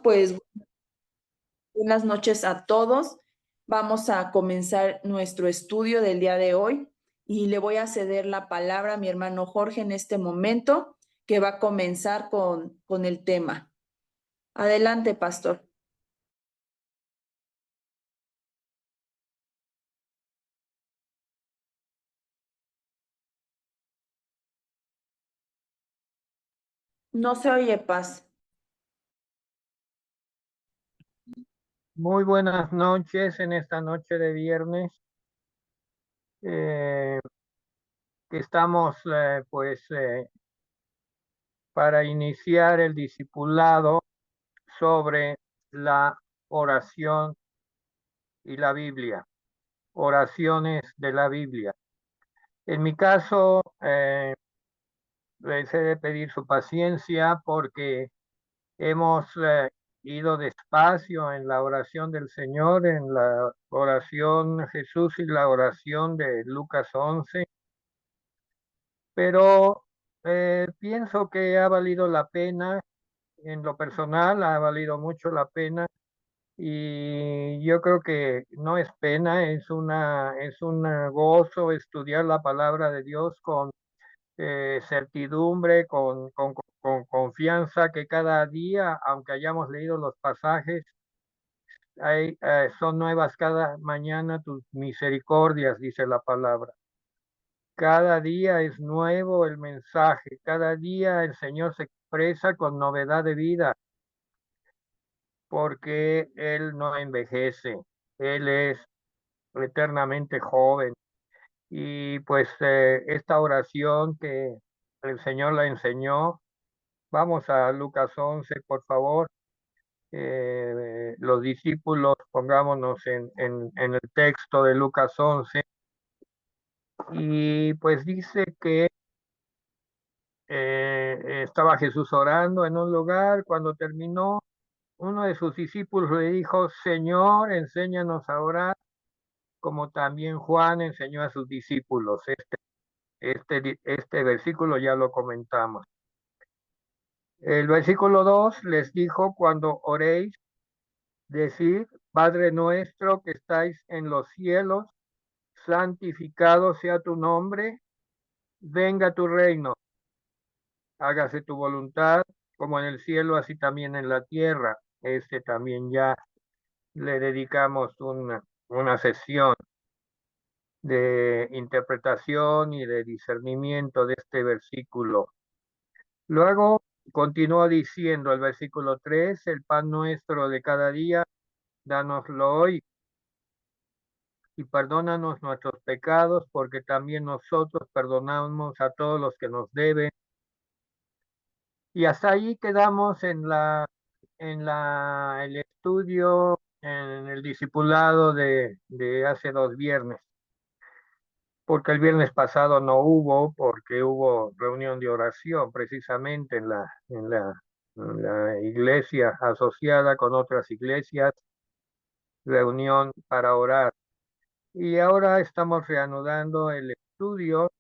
Pues buenas noches a todos. Vamos a comenzar nuestro estudio del día de hoy y le voy a ceder la palabra a mi hermano Jorge en este momento, que va a comenzar con el tema. Adelante, pastor. No se oye, Paz. Muy buenas noches en esta noche de viernes. eh, que estamos para iniciar el discipulado sobre la oración y la Biblia, oraciones de la Biblia. En mi caso, les he de pedir su paciencia porque hemos ido despacio en la oración del Señor, en la oración Jesús y la oración de Lucas 11, pero pienso que ha valido la pena, en lo personal ha valido mucho la pena, y yo creo que no es pena, es un gozo estudiar la palabra de Dios con certidumbre, con confianza, que cada día, aunque hayamos leído los pasajes, son nuevas cada mañana tus misericordias, dice la palabra. Cada día es nuevo el mensaje, cada día el Señor se expresa con novedad de vida, porque Él no envejece, Él es eternamente joven. Y pues esta oración que el Señor la enseñó, vamos a Lucas 11, por favor. Los discípulos, pongámonos en el texto de Lucas 11, y pues dice que estaba Jesús orando en un lugar. Cuando terminó, uno de sus discípulos le dijo: Señor, enséñanos a orar, como también Juan enseñó a sus discípulos. Este versículo ya lo comentamos. El versículo 2 les dijo: cuando oréis, decid: Padre nuestro que estáis en los cielos, santificado sea tu nombre, venga tu reino, hágase tu voluntad, como en el cielo, así también en la tierra. También ya le dedicamos una sesión de interpretación y de discernimiento de este versículo. Luego continúa diciendo el versículo 3: el pan nuestro de cada día, dánoslo hoy, y perdónanos nuestros pecados, porque también nosotros perdonamos a todos los que nos deben. Y hasta ahí quedamos el estudio, en el discipulado de hace 2 viernes, porque el viernes pasado no hubo, porque hubo reunión de oración precisamente en la iglesia asociada con otras iglesias, reunión para orar. Y ahora estamos reanudando el estudio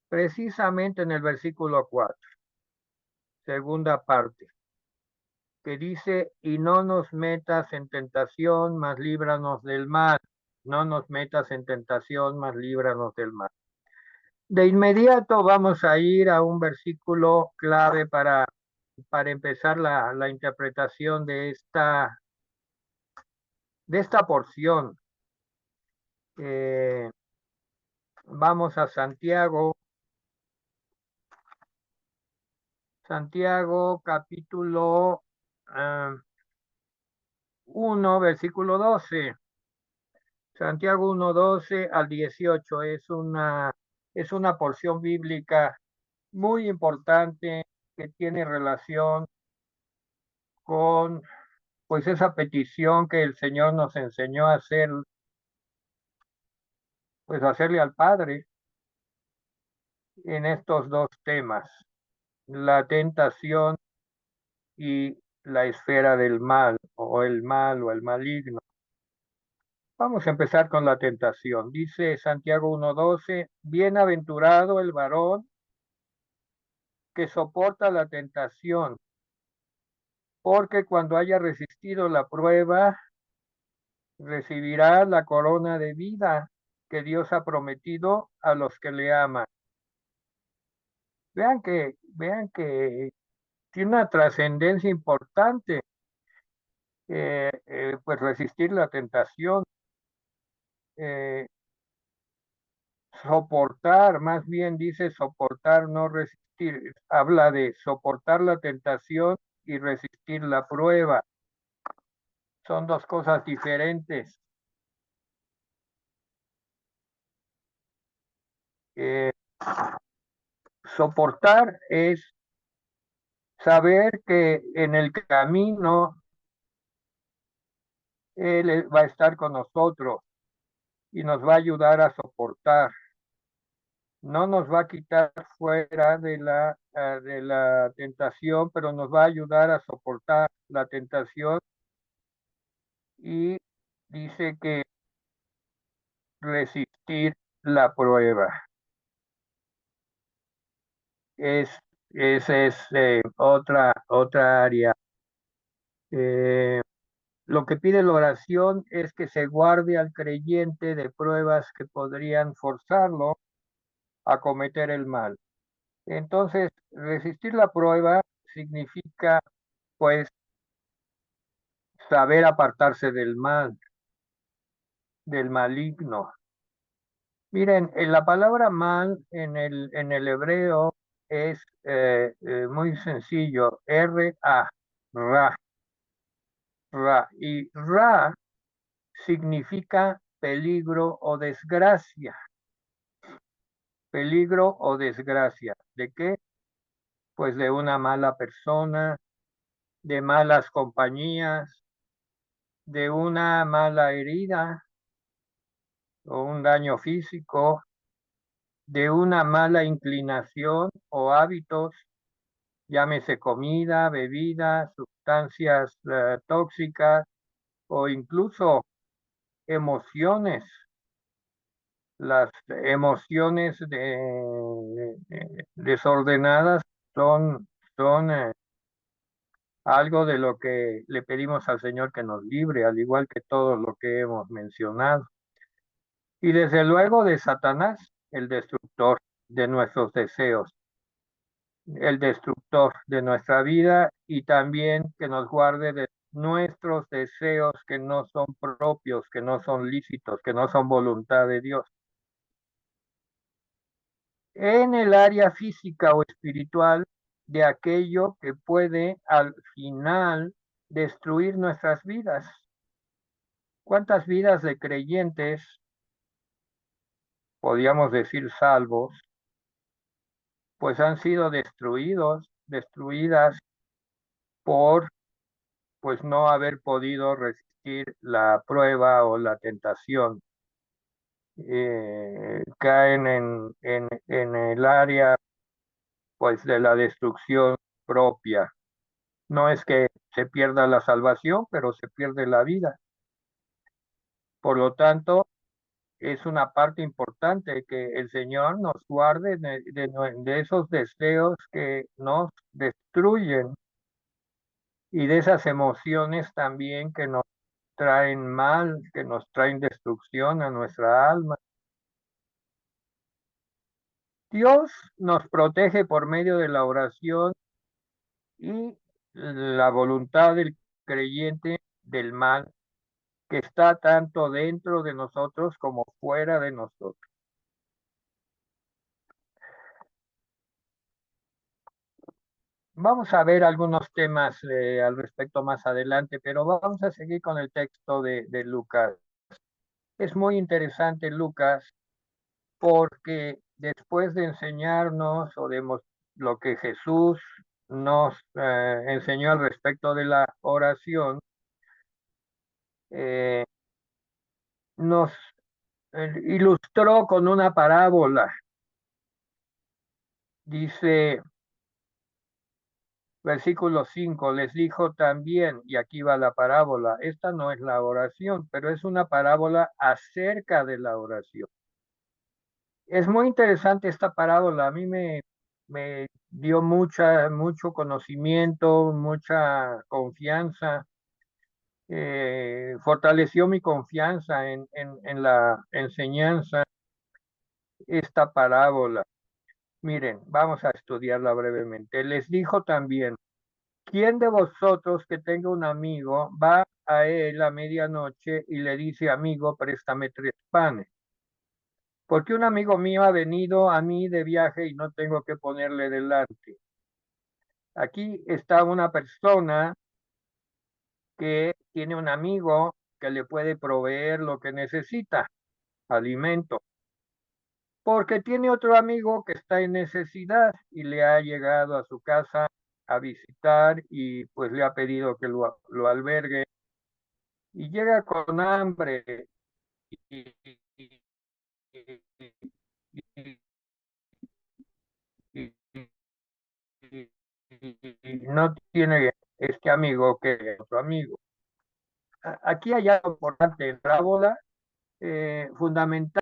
precisamente en el versículo 4, segunda parte, que dice: y no nos metas en tentación, mas líbranos del mal. No nos metas en tentación, mas líbranos del mal. De inmediato vamos a ir a un versículo clave para empezar la interpretación de esta porción. Eh, Vamos a Santiago capítulo 1, versículo 12. Santiago 1, 12 al 18 es una porción bíblica muy importante, que tiene relación con pues esa petición que el Señor nos enseñó a hacer, pues hacerle al Padre en estos dos temas: la tentación y la esfera del mal, o el mal, o el maligno. Vamos a empezar con la tentación. Dice Santiago 1:12: bienaventurado el varón que soporta la tentación, porque cuando haya resistido la prueba, recibirá la corona de vida que Dios ha prometido a los que le aman. Vean que tiene una trascendencia importante, pues resistir la tentación, eh, soportar, más bien dice soportar, no resistir. Habla de soportar la tentación y resistir la prueba. Son dos cosas diferentes. Eh, Soportar es saber que en el camino Él va a estar con nosotros y nos va a ayudar a soportar. No nos va a quitar fuera de la tentación, pero nos va a ayudar a soportar la tentación y dice que resistir la prueba. Es, Esa es otra área. Eh, lo que pide la oración es que se guarde al creyente de pruebas que podrían forzarlo a cometer el mal. Entonces, resistir la prueba significa, pues, saber apartarse del mal, del maligno. Miren, la palabra mal en el hebreo es muy sencillo, R-A, ra, ra. Y ra significa peligro o desgracia, peligro o desgracia. ¿De qué? Pues de una mala persona, de malas compañías, de una mala herida o un daño físico, de una mala inclinación o hábitos, llámese comida, bebida, sustancias tóxicas o incluso emociones. Las emociones desordenadas son algo de lo que le pedimos al Señor que nos libre, al igual que todo lo que hemos mencionado. Y desde luego de Satanás, el destructor de nuestros deseos, el destructor de nuestra vida y también que nos guarde de nuestros deseos que no son propios, que no son lícitos, que no son voluntad de Dios. En el área física o espiritual de aquello que puede al final destruir nuestras vidas. ¿Cuántas vidas de creyentes, podríamos decir salvos, pues han sido destruidas por pues no haber podido resistir la prueba o la tentación? Caen en el área pues de la destrucción propia. No es que se pierda la salvación, pero se pierde la vida. Por lo tanto, es una parte importante que el Señor nos guarde de esos deseos que nos destruyen y de esas emociones también que nos traen mal, que nos traen destrucción a nuestra alma. Dios nos protege por medio de la oración y la voluntad del creyente del mal que está tanto dentro de nosotros como fuera de nosotros. Vamos a ver algunos temas al respecto más adelante, pero vamos a seguir con el texto de Lucas. Es muy interesante Lucas porque después de enseñarnos lo que Jesús nos enseñó al respecto de la oración, eh, nos ilustró con una parábola. Dice, versículo 5, les dijo también, y aquí va la parábola, esta no es la oración, pero es una parábola acerca de la oración. Es muy interesante esta parábola, a mí me dio mucho conocimiento, mucha confianza, fortaleció mi confianza en la enseñanza, esta parábola. Miren, vamos a estudiarla brevemente. Les dijo también, ¿quién de vosotros que tenga un amigo va a él a medianoche y le dice, amigo, préstame 3 panes? Porque un amigo mío ha venido a mí de viaje y no tengo que ponerle delante. Aquí está una persona que tiene un amigo que le puede proveer lo que necesita, alimento, porque tiene otro amigo que está en necesidad y le ha llegado a su casa a visitar y pues le ha pedido que lo albergue y llega con hambre y, y- y- y- y no tiene este amigo que otro amigo. Aquí hay algo importante en parábola, fundamental,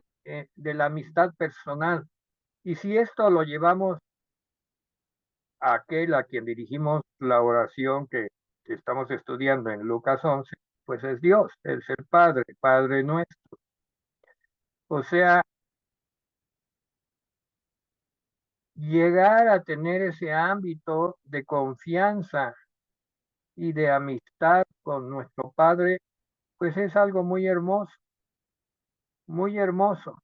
de la amistad personal. Y si esto lo llevamos a aquel a quien dirigimos la oración que estamos estudiando en Lucas 11, pues es Dios, es el Padre, Padre nuestro. O sea, llegar a tener ese ámbito de confianza y de amistad con nuestro Padre, pues es algo muy hermoso, muy hermoso.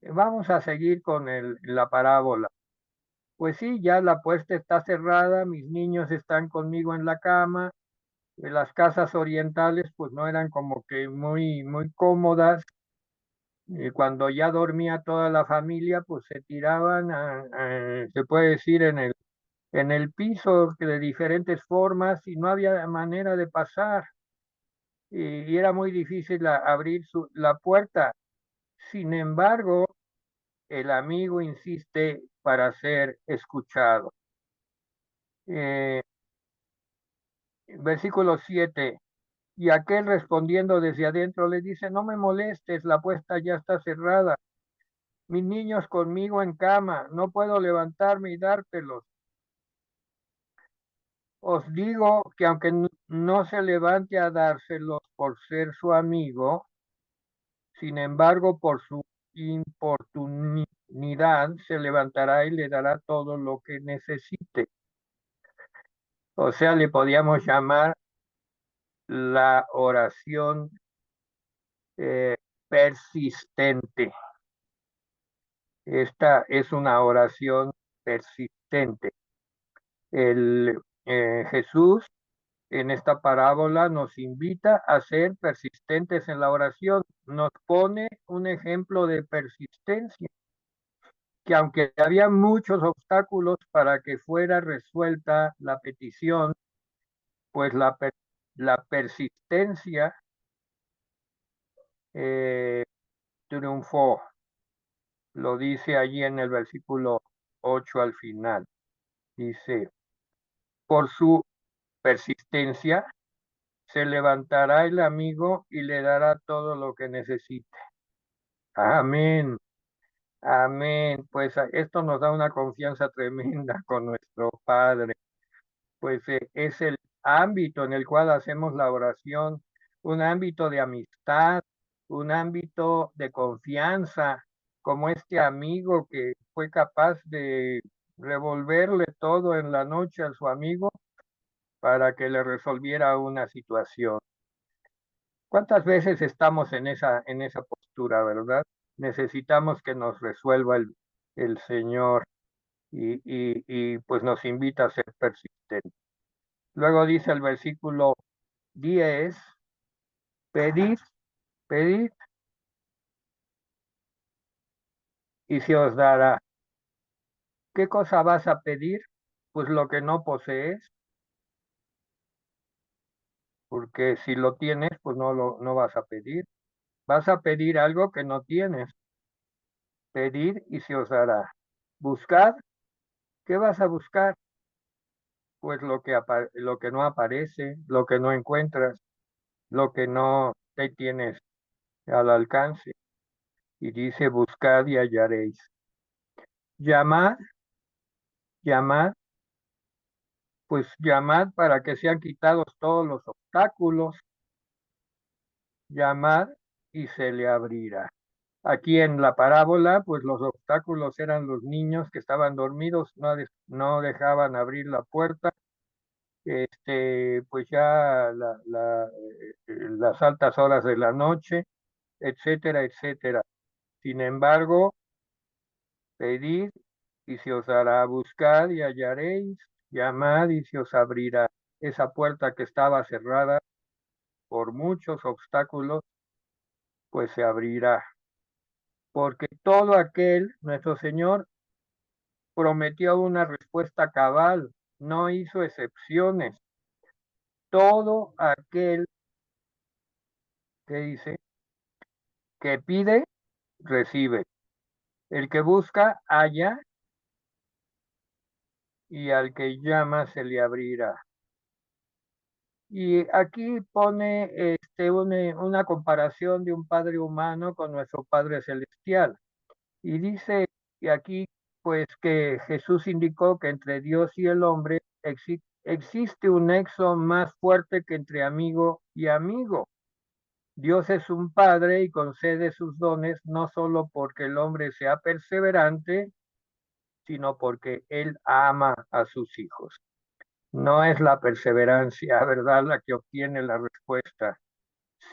Vamos a seguir con la parábola. Pues sí, ya la puerta está cerrada, mis niños están conmigo en la cama. Las casas orientales pues no eran como que muy cómodas. Cuando ya dormía toda la familia, pues se tiraban, se puede decir, en el piso de diferentes formas y no había manera de pasar. Y era muy difícil abrir la puerta. Sin embargo, el amigo insiste para ser escuchado. Eh, Versículo 7. Y aquel respondiendo desde adentro le dice, no me molestes, la puerta ya está cerrada. Mis niños conmigo en cama, no puedo levantarme y dártelos. Os digo que aunque no se levante a dárselos por ser su amigo, sin embargo, por su importunidad se levantará y le dará todo lo que necesite. O sea, le podíamos llamar la oración persistente. Esta es una oración persistente. Jesús en esta parábola nos invita a ser persistentes en la oración. Nos pone un ejemplo de persistencia, que aunque había muchos obstáculos para que fuera resuelta la petición, pues la persistencia eh, triunfó. Lo dice allí en el versículo 8 al final. Dice, por su persistencia se levantará el amigo y le dará todo lo que necesite. Amén, amén. Pues esto nos da una confianza tremenda con nuestro Padre. Pues es el ámbito en el cual hacemos la oración, un ámbito de amistad, un ámbito de confianza, como este amigo que fue capaz de revolverle todo en la noche a su amigo para que le resolviera una situación. ¿Cuántas veces estamos en esa postura, verdad? Necesitamos que nos resuelva el Señor y pues nos invita a ser persistentes. Luego dice el versículo 10, pedid, pedid y se os dará. ¿Qué cosa vas a pedir? Pues lo que no posees, porque si lo tienes, pues no vas a pedir. Vas a pedir algo que no tienes. Pedid y se os dará. Buscad, ¿qué vas a buscar? Pues lo que no aparece, lo que no encuentras, lo que no te tienes al alcance. Y dice, buscad y hallaréis. Llamad llamad, pues llamad para que sean quitados todos los obstáculos, llamad y se le abrirá. Aquí en la parábola, pues los obstáculos eran los niños que estaban dormidos, no dejaban abrir la puerta, pues ya las altas horas de la noche, etcétera, etcétera. Sin embargo, pedid y se os dará, buscad y hallaréis, llamad y se os abrirá. Esa puerta que estaba cerrada por muchos obstáculos, pues se abrirá. Porque todo aquel, nuestro Señor, prometió una respuesta cabal, no hizo excepciones. Todo aquel que dice que pide, recibe. El que busca, halla, y al que llama se le abrirá. Y aquí pone una comparación de un Padre humano con nuestro Padre celestial. Y dice que aquí, pues, que Jesús indicó que entre Dios y el hombre existe un nexo más fuerte que entre amigo y amigo. Dios es un Padre y concede sus dones no solo porque el hombre sea perseverante, sino porque Él ama a sus hijos. No es la perseverancia, ¿verdad?, la que obtiene la respuesta,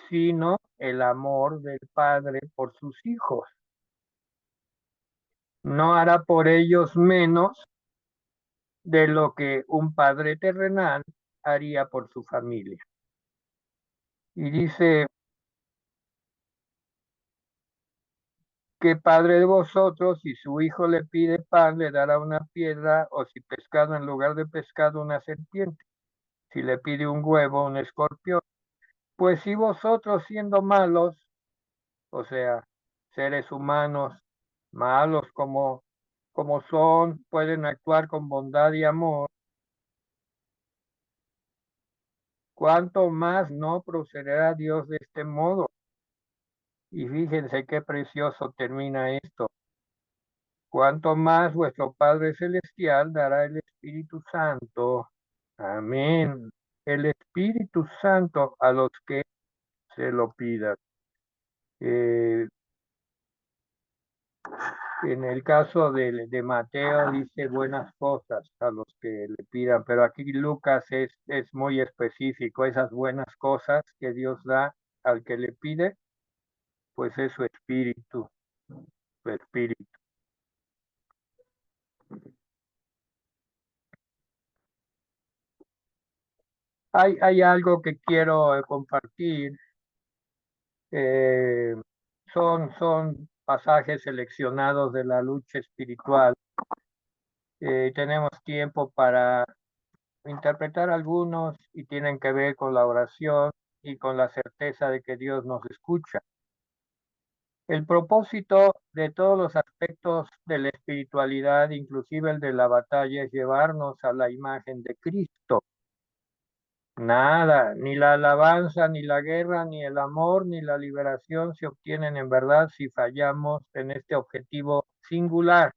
sino el amor del Padre por sus hijos. No hará por ellos menos de lo que un padre terrenal haría por su familia. Y dice, ¿qué padre de vosotros, si su hijo le pide pan, le dará una piedra, o si pescado en lugar de pescado una serpiente? Si le pide un huevo, un escorpión. Pues si vosotros siendo malos, o sea, seres humanos malos como son, pueden actuar con bondad y amor, ¿cuánto más no procederá Dios de este modo? Y fíjense qué precioso termina esto. Cuánto más vuestro Padre Celestial dará el Espíritu Santo. Amén. El Espíritu Santo a los que se lo pidan. Eh, en el caso de Mateo dice buenas cosas a los que le pidan, pero aquí Lucas es muy específico. Esas buenas cosas que Dios da al que le pide, pues es su espíritu, su espíritu. Hay algo que quiero compartir. Eh, son pasajes seleccionados de la lucha espiritual. Tenemos tiempo para interpretar algunos y tienen que ver con la oración y con la certeza de que Dios nos escucha. El propósito de todos los aspectos de la espiritualidad, inclusive el de la batalla, es llevarnos a la imagen de Cristo. Nada, ni la alabanza, ni la guerra, ni el amor, ni la liberación se obtienen en verdad si fallamos en este objetivo singular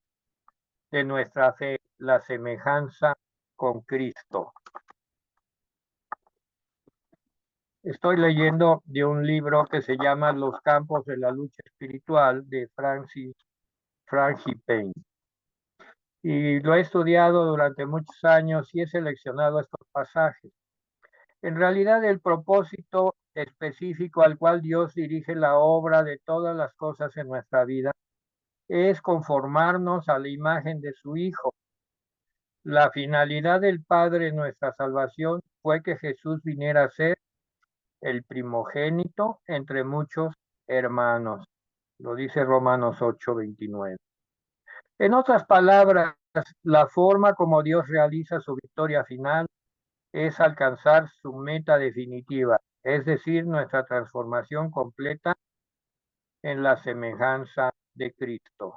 de nuestra fe, la semejanza con Cristo. Estoy leyendo de un libro que se llama Los campos de la lucha espiritual de Francis Frangipane. Y lo he estudiado durante muchos años y he seleccionado estos pasajes. En realidad, el propósito específico al cual Dios dirige la obra de todas las cosas en nuestra vida es conformarnos a la imagen de su Hijo. La finalidad del Padre en nuestra salvación fue que Jesús viniera a ser el primogénito entre muchos hermanos. Lo dice Romanos 8:29. En otras palabras, la forma como Dios realiza su victoria final es alcanzar su meta definitiva, es decir, nuestra transformación completa en la semejanza de Cristo.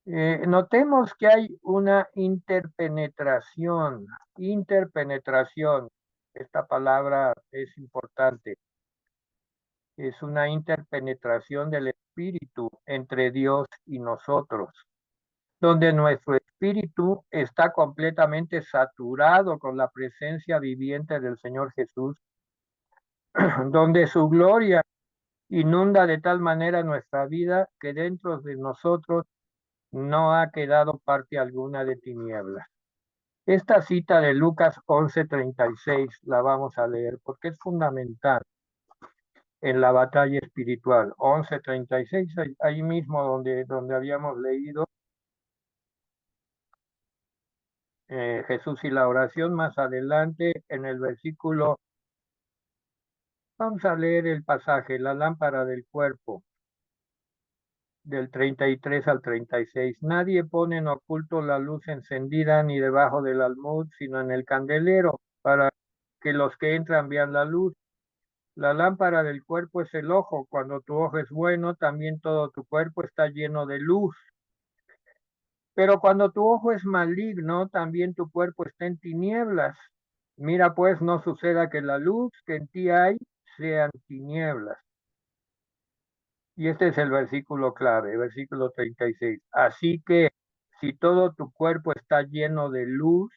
Notemos que hay una interpenetración. Esta palabra es importante. Es una interpenetración del Espíritu entre Dios y nosotros. donde nuestro espíritu está completamente saturado con la presencia viviente del Señor Jesús, donde su gloria inunda de tal manera nuestra vida que dentro de nosotros no ha quedado parte alguna de tinieblas. Esta cita de Lucas 11:36 la vamos a leer porque es fundamental en la batalla espiritual. 11:36, ahí mismo donde habíamos leído Jesús y la oración, más adelante en el versículo, vamos a leer el pasaje, la lámpara del cuerpo, del 33 al 36. Nadie pone en oculto la luz encendida ni debajo del almud, sino en el candelero, para que los que entran vean la luz. La lámpara del cuerpo es el ojo. Cuando tu ojo es bueno, también todo tu cuerpo está lleno de luz. Pero cuando tu ojo es maligno, también tu cuerpo está en tinieblas. Mira pues, no suceda que la luz que en ti hay sean tinieblas. Y este es el versículo clave, versículo 36. Así que si todo tu cuerpo está lleno de luz,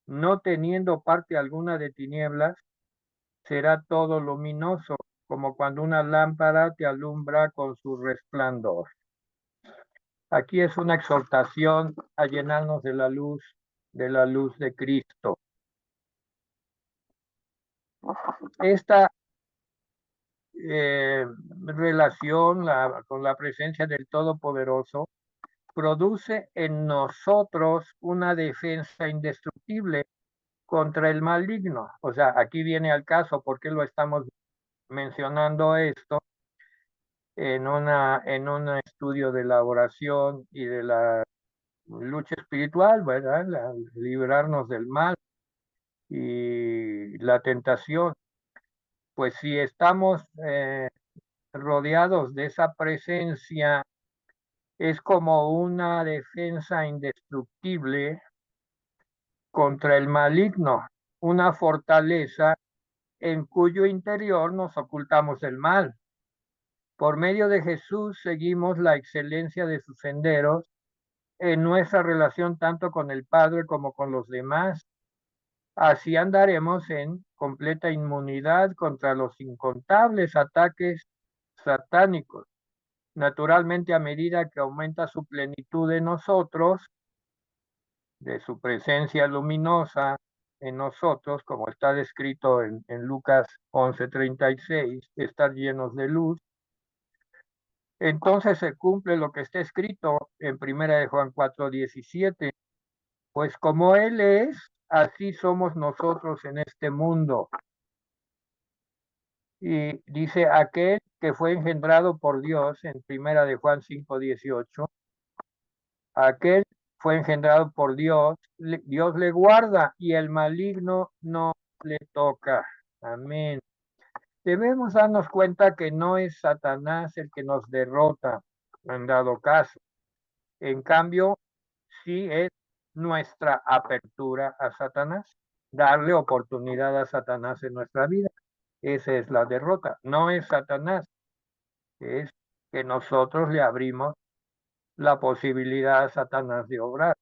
no teniendo parte alguna de tinieblas, será todo luminoso, como cuando una lámpara te alumbra con su resplandor. Aquí es una exhortación a llenarnos de la luz de Cristo. Esta relación con la presencia del Todopoderoso produce en nosotros una defensa indestructible contra el maligno. O sea, aquí viene al caso, ¿por qué lo estamos mencionando esto? En un estudio de la oración y de la lucha espiritual, ¿verdad? Librarnos del mal y la tentación. Pues si estamos rodeados de esa presencia, es como una defensa indestructible contra el maligno, una fortaleza en cuyo interior nos ocultamos el mal. Por medio de Jesús seguimos la excelencia de sus senderos en nuestra relación tanto con el Padre como con los demás. Así andaremos en completa inmunidad contra los incontables ataques satánicos. Naturalmente, a medida que aumenta su plenitud en nosotros, de su presencia luminosa en nosotros, como está descrito en Lucas 11:36, estar llenos de luz, entonces se cumple lo que está escrito en 1 de Juan 4:17, pues como Él es, así somos nosotros en este mundo. Y dice aquel que fue engendrado por Dios en 1 de Juan 5:18, aquel fue engendrado por Dios, Dios le guarda y el maligno no le toca. Amén. Debemos darnos cuenta que no es Satanás el que nos derrota, en dado caso. En cambio, sí es nuestra apertura a Satanás, darle oportunidad a Satanás en nuestra vida. Esa es la derrota. No es Satanás, es que nosotros le abrimos la posibilidad a Satanás de obrar.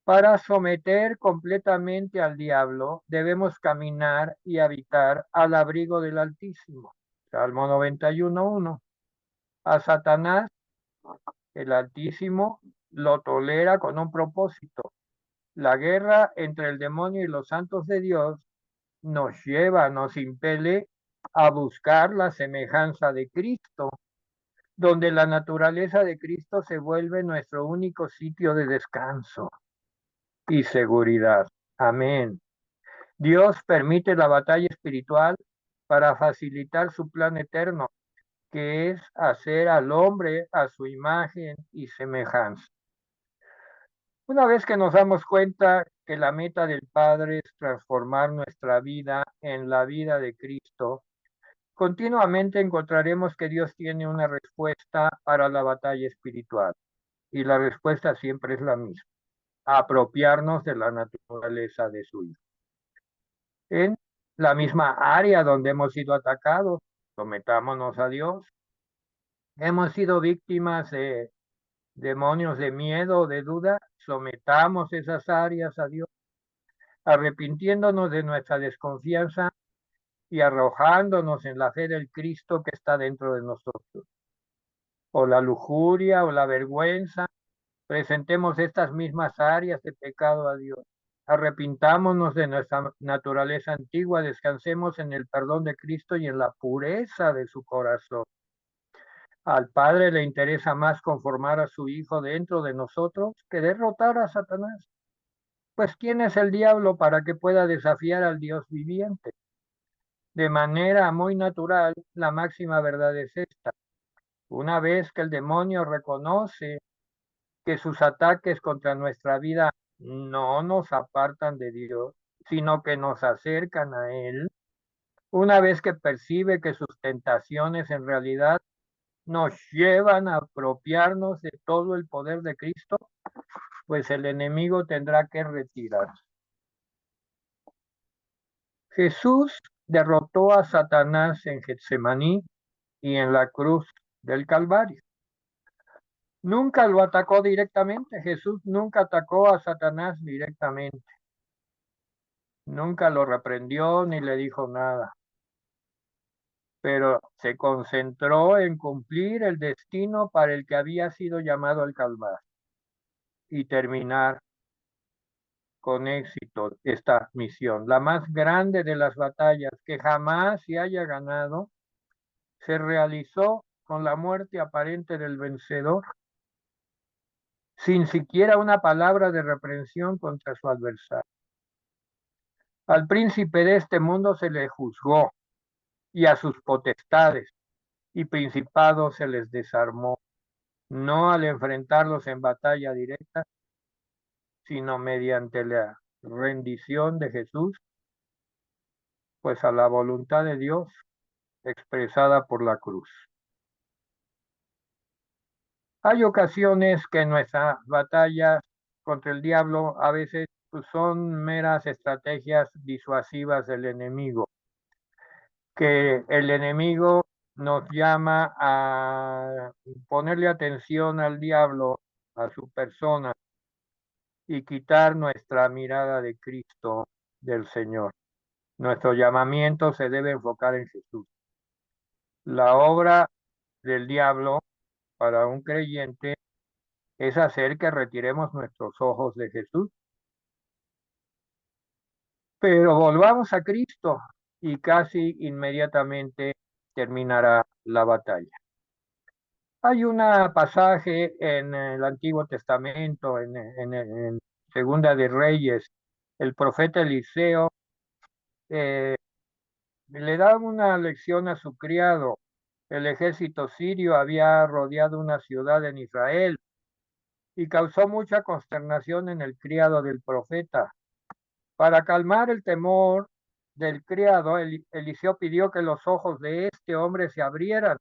Para someter completamente al diablo, debemos caminar y habitar al abrigo del Altísimo. Salmo 91:1. A Satanás, el Altísimo, lo tolera con un propósito. La guerra entre el demonio y los santos de Dios nos lleva, nos impele a buscar la semejanza de Cristo, donde la naturaleza de Cristo se vuelve nuestro único sitio de descanso y seguridad. Amén. Dios permite la batalla espiritual para facilitar su plan eterno, que es hacer al hombre a su imagen y semejanza. Una vez que nos damos cuenta que la meta del Padre es transformar nuestra vida en la vida de Cristo, continuamente encontraremos que Dios tiene una respuesta para la batalla espiritual. Y la respuesta siempre es la misma: apropiarnos de la naturaleza de su Hijo. En la misma área donde hemos sido atacados, sometámonos a Dios. Hemos sido víctimas de demonios de miedo o de duda, sometamos esas áreas a Dios, arrepintiéndonos de nuestra desconfianza y arrojándonos en la fe del Cristo que está dentro de nosotros. O la lujuria o la vergüenza, presentemos estas mismas áreas de pecado a Dios. Arrepintámonos de nuestra naturaleza antigua, descansemos en el perdón de Cristo y en la pureza de su corazón. Al Padre le interesa más conformar a su Hijo dentro de nosotros que derrotar a Satanás. Pues ¿quién es el diablo para que pueda desafiar al Dios viviente? De manera muy natural, la máxima verdad es esta. Una vez que el demonio reconoce que sus ataques contra nuestra vida no nos apartan de Dios, sino que nos acercan a Él, una vez que percibe que sus tentaciones en realidad nos llevan a apropiarnos de todo el poder de Cristo, pues el enemigo tendrá que retirarse. Jesús derrotó a Satanás en Getsemaní y en la cruz del Calvario. Nunca lo atacó directamente. Jesús nunca atacó a Satanás directamente. Nunca lo reprendió ni le dijo nada. Pero se concentró en cumplir el destino para el que había sido llamado al Calvario y terminar con éxito esta misión. La más grande de las batallas que jamás se haya ganado se realizó con la muerte aparente del vencedor, sin siquiera una palabra de reprensión contra su adversario. Al príncipe de este mundo se le juzgó y a sus potestades y principados se les desarmó, no al enfrentarlos en batalla directa, sino mediante la rendición de Jesús, pues a la voluntad de Dios expresada por la cruz. Hay ocasiones que nuestras batallas contra el diablo a veces pues, son meras estrategias disuasivas del enemigo, que el enemigo nos llama a ponerle atención al diablo, a su persona, y quitar nuestra mirada de Cristo, del Señor. Nuestro llamamiento se debe enfocar en Jesús. La obra del diablo para un creyente es hacer que retiremos nuestros ojos de Jesús. Pero volvamos a Cristo y casi inmediatamente terminará la batalla. Hay un pasaje en el Antiguo Testamento, en Segunda de Reyes, el profeta Eliseo le da una lección a su criado. El ejército sirio había rodeado una ciudad en Israel y causó mucha consternación en el criado del profeta. Para calmar el temor del criado, Eliseo pidió que los ojos de este hombre se abrieran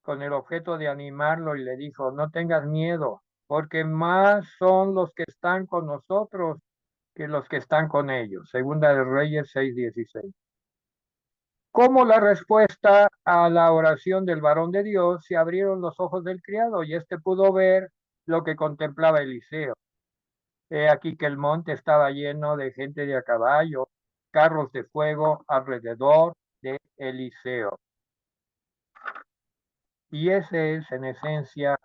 con el objeto de animarlo y le dijo, no tengas miedo, porque más son los que están con nosotros que los que están con ellos. Segunda de Reyes 6:16. Como la respuesta a la oración del varón de Dios, se abrieron los ojos del criado y éste pudo ver lo que contemplaba Eliseo. He aquí que el monte estaba lleno de gente de a caballo, carros de fuego alrededor de Eliseo. Y ese es, en esencia,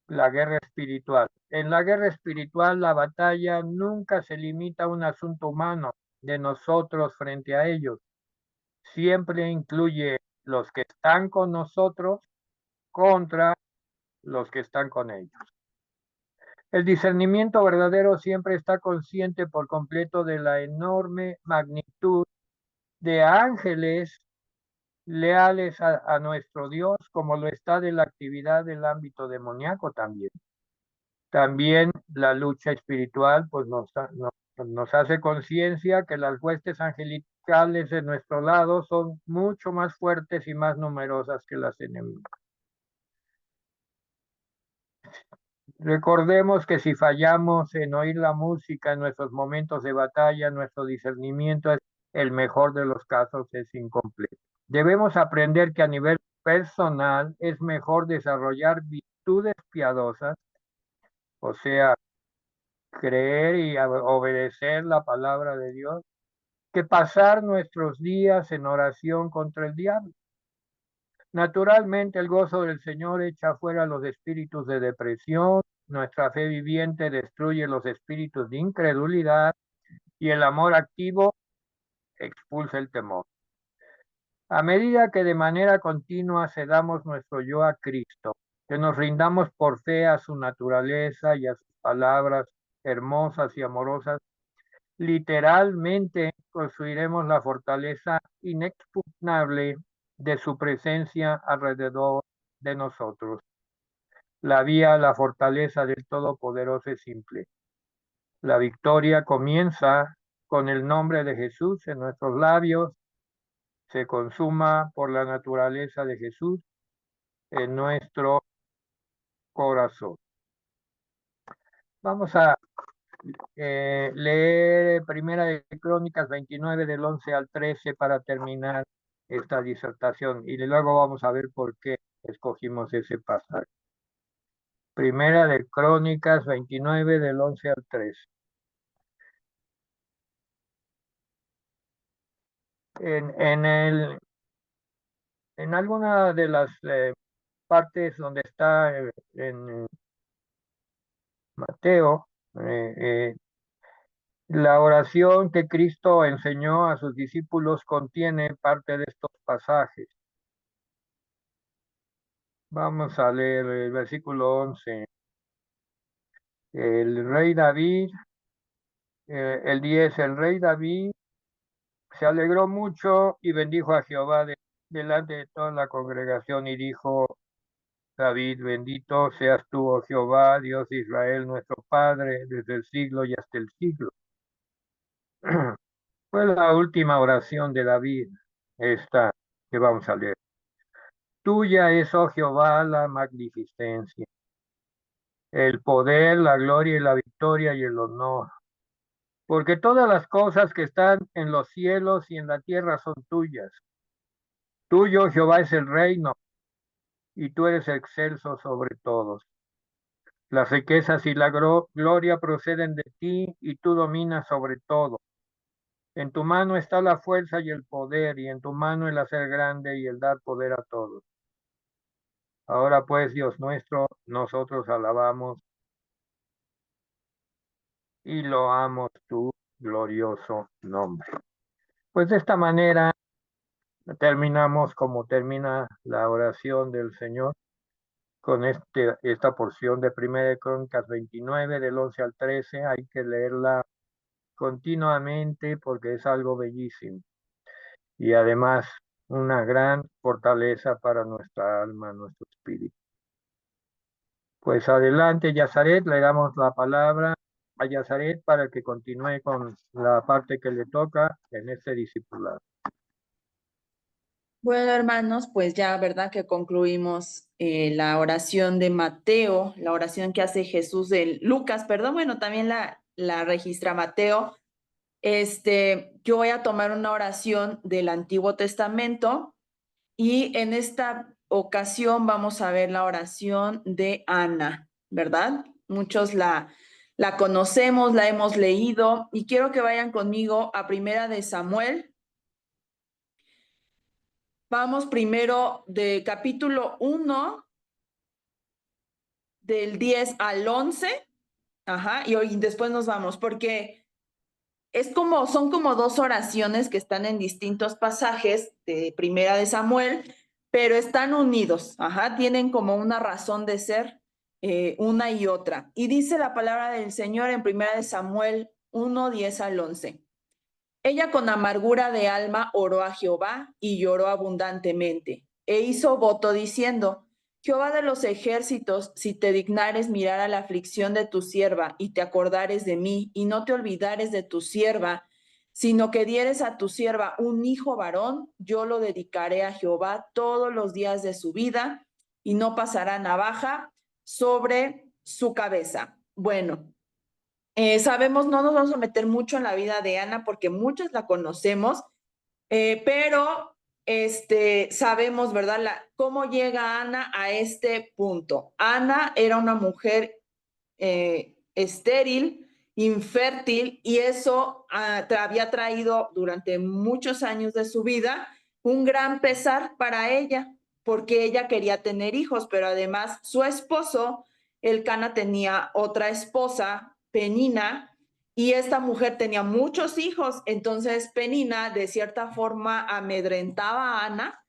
la guerra espiritual. En la guerra espiritual, la batalla nunca se limita a un asunto humano de nosotros frente a ellos. Siempre incluye los que están con nosotros contra los que están con ellos. El discernimiento verdadero siempre está consciente por completo de la enorme magnitud de ángeles leales a nuestro Dios, como lo está de la actividad del ámbito demoníaco también. También la lucha espiritual pues nos hace conciencia que las huestes angelicales de nuestro lado son mucho más fuertes y más numerosas que las enemigas. Recordemos que si fallamos en oír la música en nuestros momentos de batalla, nuestro discernimiento es el mejor de los casos, es incompleto. Debemos aprender que a nivel personal es mejor desarrollar virtudes piadosas, o sea, creer y obedecer la palabra de Dios, que pasar nuestros días en oración contra el diablo. Naturalmente, el gozo del Señor echa fuera los espíritus de depresión, nuestra fe viviente destruye los espíritus de incredulidad y el amor activo expulsa el temor. A medida que de manera continua cedamos nuestro yo a Cristo, que nos rindamos por fe a su naturaleza y a sus palabras hermosas y amorosas, literalmente construiremos la fortaleza inexpugnable de su presencia alrededor de nosotros. La vía a la fortaleza del Todopoderoso es simple. La victoria comienza con el nombre de Jesús en nuestros labios, se consuma por la naturaleza de Jesús en nuestro corazón. Vamos a leer Primera de Crónicas 29 del 11 al 13 para terminar esta disertación y luego vamos a ver por qué escogimos ese pasaje. Primera de Crónicas 29 del 11 al 13. En alguna de las partes donde está en Mateo, la oración que Cristo enseñó a sus discípulos contiene parte de estos pasajes. Vamos a leer el versículo 11. El rey David, el 10, el rey David se alegró mucho y bendijo a Jehová delante de toda la congregación y dijo David, bendito seas tú, oh Jehová, Dios de Israel, nuestro Padre, desde el siglo y hasta el siglo. Fue la última oración de David, esta que vamos a leer. Tuya es, oh Jehová, la magnificencia, el poder, la gloria y la victoria y el honor. Porque todas las cosas que están en los cielos y en la tierra son tuyas. Tuyo, Jehová, es el reino, y tú eres excelso sobre todos. Las riquezas y la gloria proceden de ti, y tú dominas sobre todo. En tu mano está la fuerza y el poder, y en tu mano el hacer grande y el dar poder a todos. Ahora pues, Dios nuestro, nosotros alabamos y loamos tu glorioso nombre. Pues de esta manera terminamos como termina la oración del Señor con esta porción de Primera de Crónicas 29 del 11 al 13. Hay que leerla continuamente porque es algo bellísimo y además una gran fortaleza para nuestra alma, nuestro espíritu. Pues adelante, Yazaret, le damos la palabra a Yazaret para que continúe con la parte que le toca en este discipulado. Bueno, hermanos, pues ya, ¿verdad? Que concluimos la oración de Mateo, la oración que hace Jesús de Lucas, perdón, bueno, también la registra Mateo. Yo voy a tomar una oración del Antiguo Testamento y en esta ocasión vamos a ver la oración de Ana, ¿verdad? Muchos la conocemos, la hemos leído y quiero que vayan conmigo a Primera de Samuel. Vamos primero de capítulo 1, del 10 al 11, ajá, y después nos vamos, porque son como dos oraciones que están en distintos pasajes de Primera de Samuel, pero están unidos, ajá, tienen como una razón de ser una y otra. Y dice la palabra del Señor en Primera de Samuel 1, 10 al 11. Ella con amargura de alma oró a Jehová y lloró abundantemente, e hizo voto diciendo: Jehová de los ejércitos, si te dignares mirar a la aflicción de tu sierva y te acordares de mí y no te olvidares de tu sierva, sino que dieres a tu sierva un hijo varón, yo lo dedicaré a Jehová todos los días de su vida y no pasará navaja sobre su cabeza. Bueno, sabemos, no nos vamos a meter mucho en la vida de Ana porque muchos la conocemos, pero sabemos, ¿verdad? Cómo llega Ana a este punto. Ana era una mujer estéril, infértil, y eso había traído durante muchos años de su vida un gran pesar para ella, porque ella quería tener hijos, pero además su esposo, Elcana, tenía otra esposa, Penina, y esta mujer tenía muchos hijos. Entonces Penina de cierta forma amedrentaba a Ana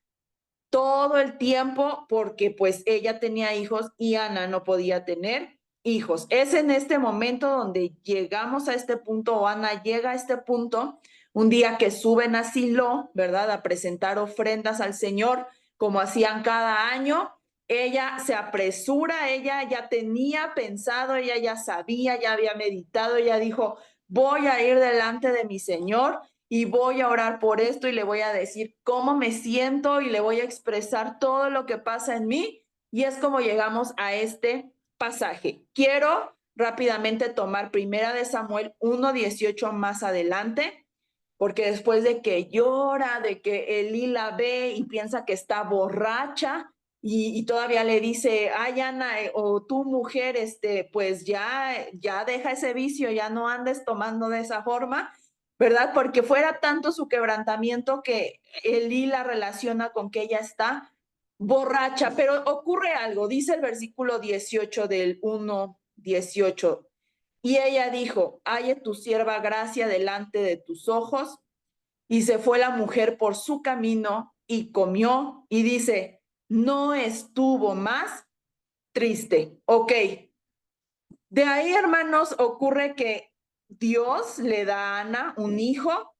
todo el tiempo porque pues ella tenía hijos y Ana no podía tener hijos. Es en este momento donde llegamos a este punto, o Ana llega a este punto, un día que suben a Silo, ¿verdad? A presentar ofrendas al Señor, como hacían cada año. Ella se apresura, ella ya tenía pensado, ella ya sabía, ya había meditado, ella dijo, voy a ir delante de mi Señor y voy a orar por esto y le voy a decir cómo me siento y le voy a expresar todo lo que pasa en mí. Y es como llegamos a este pasaje. Quiero rápidamente tomar Primera de Samuel 1:18 más adelante, porque después de que llora, de que Elí la ve y piensa que está borracha, y todavía le dice, ay Ana, o tú mujer, pues ya deja ese vicio, ya no andes tomando de esa forma, ¿verdad? Porque fuera tanto su quebrantamiento que Elí la relaciona con que ella está borracha. Pero ocurre algo, dice el versículo 18 del 1:18, y ella dijo, halle tu sierva gracia delante de tus ojos, y se fue la mujer por su camino y comió, y dice, no estuvo más triste. Ok, de ahí, hermanos, ocurre que Dios le da a Ana un hijo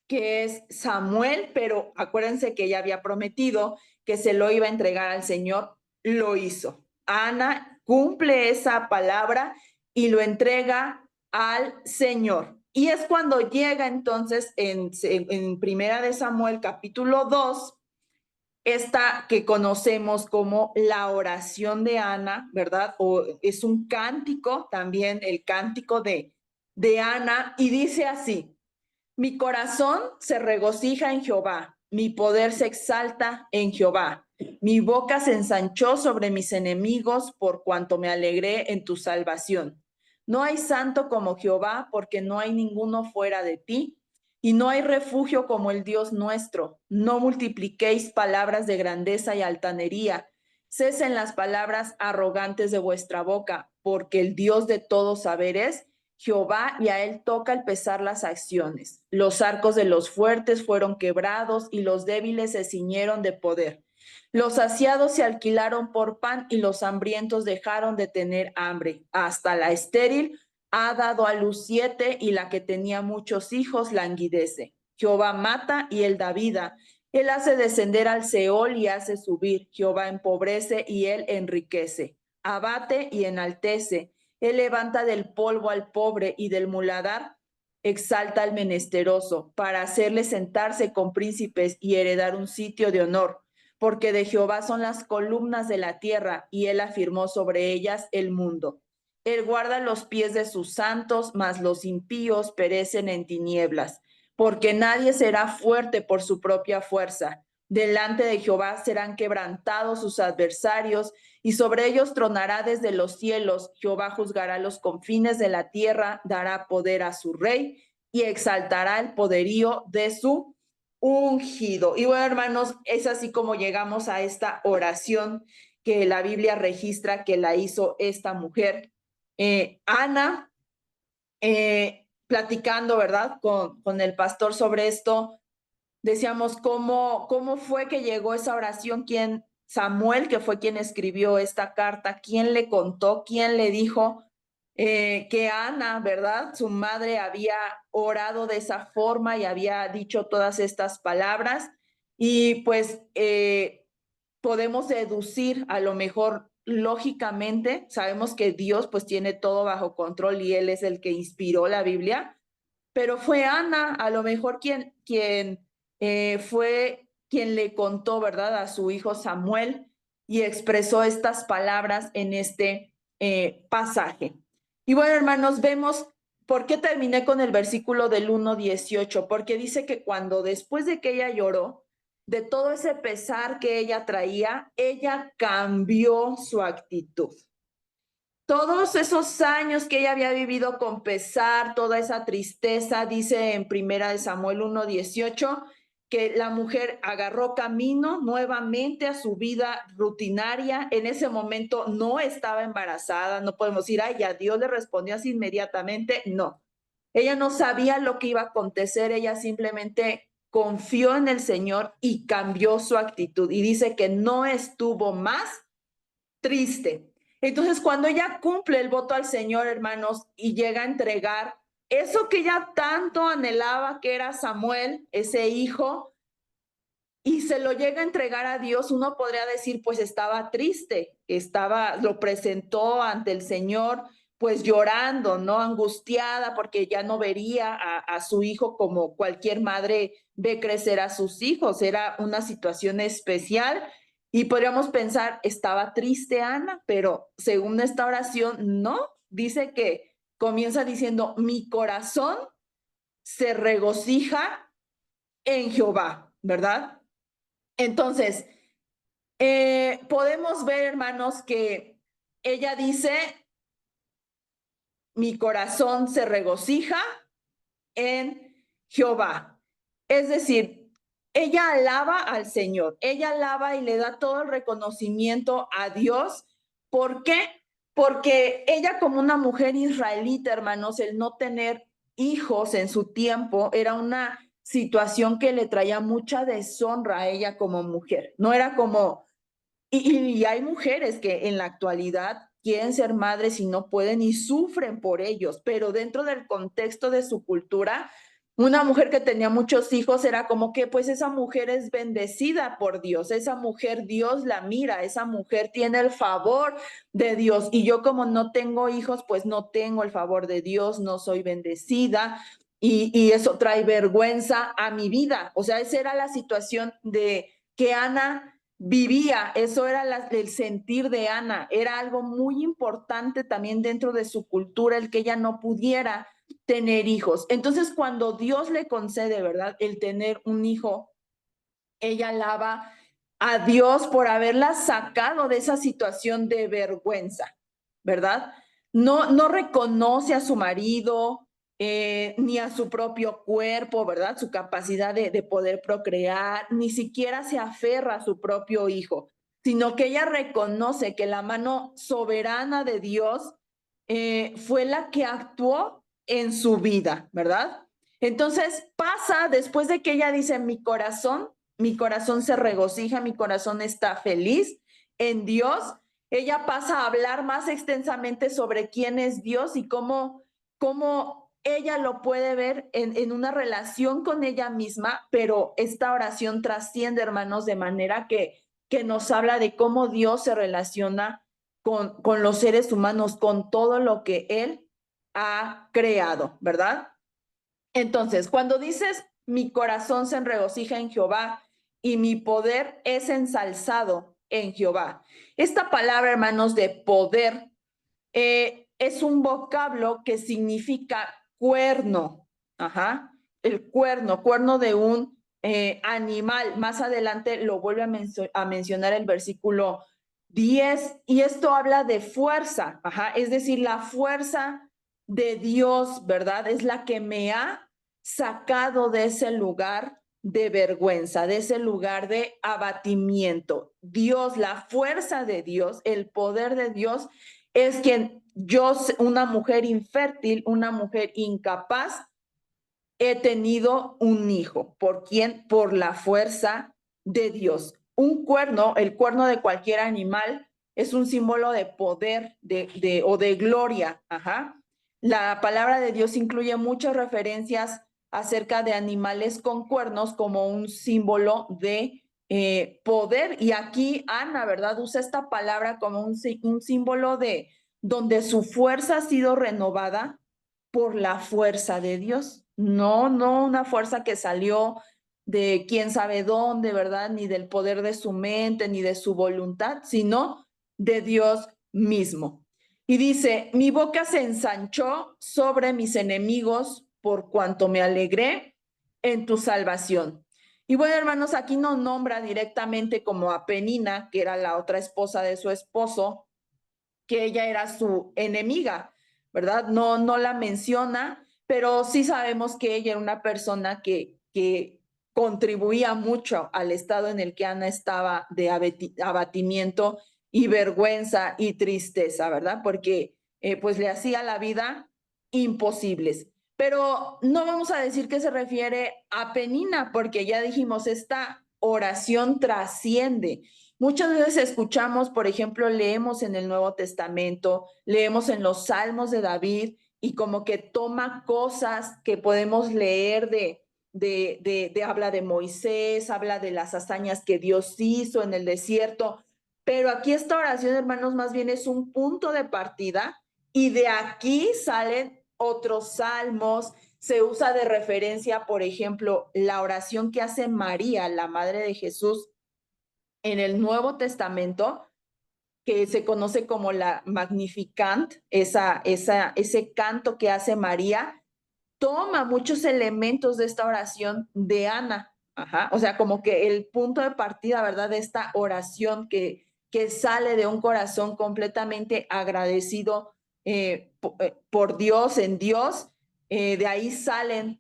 que es Samuel, pero acuérdense que ella había prometido que se lo iba a entregar al Señor, lo hizo. Ana cumple esa palabra y lo entrega al Señor. Y es cuando llega entonces en Primera de Samuel capítulo 2, esta que conocemos como la oración de Ana, ¿verdad? O es un cántico también, el cántico de Ana, y dice así, mi corazón se regocija en Jehová, mi poder se exalta en Jehová. Mi boca se ensanchó sobre mis enemigos por cuanto me alegré en tu salvación. No hay santo como Jehová, porque no hay ninguno fuera de ti, y no hay refugio como el Dios nuestro. No multipliquéis palabras de grandeza y altanería. Cesen las palabras arrogantes de vuestra boca, porque el Dios de todo saber es Jehová, y a él toca el pesar las acciones. Los arcos de los fuertes fueron quebrados y los débiles se ciñeron de poder. Los saciados se alquilaron por pan y los hambrientos dejaron de tener hambre. Hasta la estéril ha dado a luz 7 y la que tenía muchos hijos languidece. Jehová mata y él da vida. Él hace descender al Seol y hace subir. Jehová empobrece y él enriquece. Abate y enaltece. Él levanta del polvo al pobre y del muladar exalta al menesteroso para hacerle sentarse con príncipes y heredar un sitio de honor. Porque de Jehová son las columnas de la tierra y él afirmó sobre ellas el mundo. Él guarda los pies de sus santos, mas los impíos perecen en tinieblas. Porque nadie será fuerte por su propia fuerza. Delante de Jehová serán quebrantados sus adversarios, y sobre ellos tronará desde los cielos. Jehová juzgará los confines de la tierra, dará poder a su rey y exaltará el poderío de su ungido. Y bueno, hermanos, es así como llegamos a esta oración que la Biblia registra que la hizo esta mujer. Ana, platicando, ¿verdad? Con el pastor sobre esto, decíamos cómo fue que llegó esa oración, quién, Samuel, que fue quien escribió esta carta, quién le contó, quién le dijo que Ana, ¿verdad? Su madre había orado de esa forma y había dicho todas estas palabras, y pues podemos deducir a lo mejor lógicamente, sabemos que Dios pues tiene todo bajo control y Él es el que inspiró la Biblia, pero fue Ana a lo mejor quien fue quien le contó, ¿verdad?, a su hijo Samuel y expresó estas palabras en este pasaje. Y bueno, hermanos, vemos por qué terminé con el versículo del 1:18, porque dice que cuando después de que ella lloró, de todo ese pesar que ella traía, ella cambió su actitud. Todos esos años que ella había vivido con pesar, toda esa tristeza, dice en Primera de Samuel 1:18, que la mujer agarró camino nuevamente a su vida rutinaria. En ese momento no estaba embarazada, no podemos decir, ay, ya Dios le respondió así inmediatamente. No, ella no sabía lo que iba a acontecer, ella simplemente confió en el Señor y cambió su actitud. Y dice que no estuvo más triste. Entonces, cuando ella cumple el voto al Señor, hermanos, y llega a entregar eso que ella tanto anhelaba, que era Samuel, ese hijo, y se lo llega a entregar a Dios, uno podría decir, pues estaba triste, lo presentó ante el Señor, pues llorando, ¿no? Angustiada porque ya no vería a su hijo como cualquier madre ve crecer a sus hijos. Era una situación especial y podríamos pensar, estaba triste Ana, pero según esta oración, no. Dice que comienza diciendo, mi corazón se regocija en Jehová, ¿verdad? Entonces, podemos ver, hermanos, que ella dice, mi corazón se regocija en Jehová. Es decir, ella alaba al Señor, ella alaba y le da todo el reconocimiento a Dios. ¿Por qué? Porque ella, como una mujer israelita, hermanos, el no tener hijos en su tiempo era una situación que le traía mucha deshonra a ella como mujer. No era como, y hay mujeres que en la actualidad quieren ser madres y no pueden y sufren por ellos, pero dentro del contexto de su cultura, una mujer que tenía muchos hijos era como que pues esa mujer es bendecida por Dios, esa mujer Dios la mira, esa mujer tiene el favor de Dios y yo como no tengo hijos, pues no tengo el favor de Dios, no soy bendecida. Y eso trae vergüenza a mi vida. O sea, esa era la situación de que Ana vivía, eso era el sentir de Ana, era algo muy importante también dentro de su cultura, el que ella no pudiera tener hijos. Entonces, cuando Dios le concede, ¿verdad?, el tener un hijo, ella alaba a Dios por haberla sacado de esa situación de vergüenza, ¿verdad? No reconoce a su marido, ni a su propio cuerpo, ¿verdad? Su capacidad de poder procrear, ni siquiera se aferra a su propio hijo, sino que ella reconoce que la mano soberana de Dios fue la que actuó en su vida, ¿verdad? Entonces pasa después de que ella dice, mi corazón se regocija, mi corazón está feliz en Dios. Ella pasa a hablar más extensamente sobre quién es Dios y cómo ella lo puede ver en una relación con ella misma, pero esta oración trasciende, hermanos, de manera que nos habla de cómo Dios se relaciona con los seres humanos, con todo lo que Él ha creado, ¿verdad? Entonces, cuando dices, mi corazón se regocija en Jehová y mi poder es ensalzado en Jehová. Esta palabra, hermanos, de poder es un vocablo que significa cuerno. Ajá. El cuerno de un animal. Más adelante lo vuelve a mencionar el versículo 10 y esto habla de fuerza. Ajá. Es decir, la fuerza de Dios, ¿verdad? Es la que me ha sacado de ese lugar de vergüenza, de ese lugar de abatimiento. Dios, la fuerza de Dios, el poder de Dios es quien yo, una mujer infértil, una mujer incapaz, he tenido un hijo. ¿Por quién? Por la fuerza de Dios. Un cuerno, el cuerno de cualquier animal, es un símbolo de poder o de gloria. Ajá. La palabra de Dios incluye muchas referencias acerca de animales con cuernos como un símbolo de poder. Y aquí Ana, ¿verdad? Usa esta palabra como un símbolo de donde su fuerza ha sido renovada por la fuerza de Dios. No una fuerza que salió de quién sabe dónde, ¿verdad? Ni del poder de su mente, ni de su voluntad, sino de Dios mismo. Y dice, mi boca se ensanchó sobre mis enemigos por cuanto me alegré en tu salvación. Y bueno, hermanos, aquí no nombra directamente como a Penina, que era la otra esposa de su esposo, que ella era su enemiga, ¿verdad? No la menciona, pero sí sabemos que ella era una persona que contribuía mucho al estado en el que Ana estaba de abatimiento y vergüenza y tristeza, ¿verdad? Porque pues le hacía la vida imposibles. Pero no vamos a decir que se refiere a Penina, porque ya dijimos, esta oración trasciende. Muchas veces escuchamos, por ejemplo, leemos en el Nuevo Testamento, leemos en los Salmos de David y como que toma cosas que podemos leer habla de Moisés, habla de las hazañas que Dios hizo en el desierto, pero aquí esta oración, hermanos, más bien es un punto de partida y de aquí salen otros salmos. Se usa de referencia, por ejemplo, la oración que hace María, la madre de Jesús, en el Nuevo Testamento, que se conoce como la Magnificat, ese canto que hace María, toma muchos elementos de esta oración de Ana. Ajá. O sea, como que el punto de partida, ¿verdad? De esta oración que sale de un corazón completamente agradecido por Dios, en Dios, de ahí salen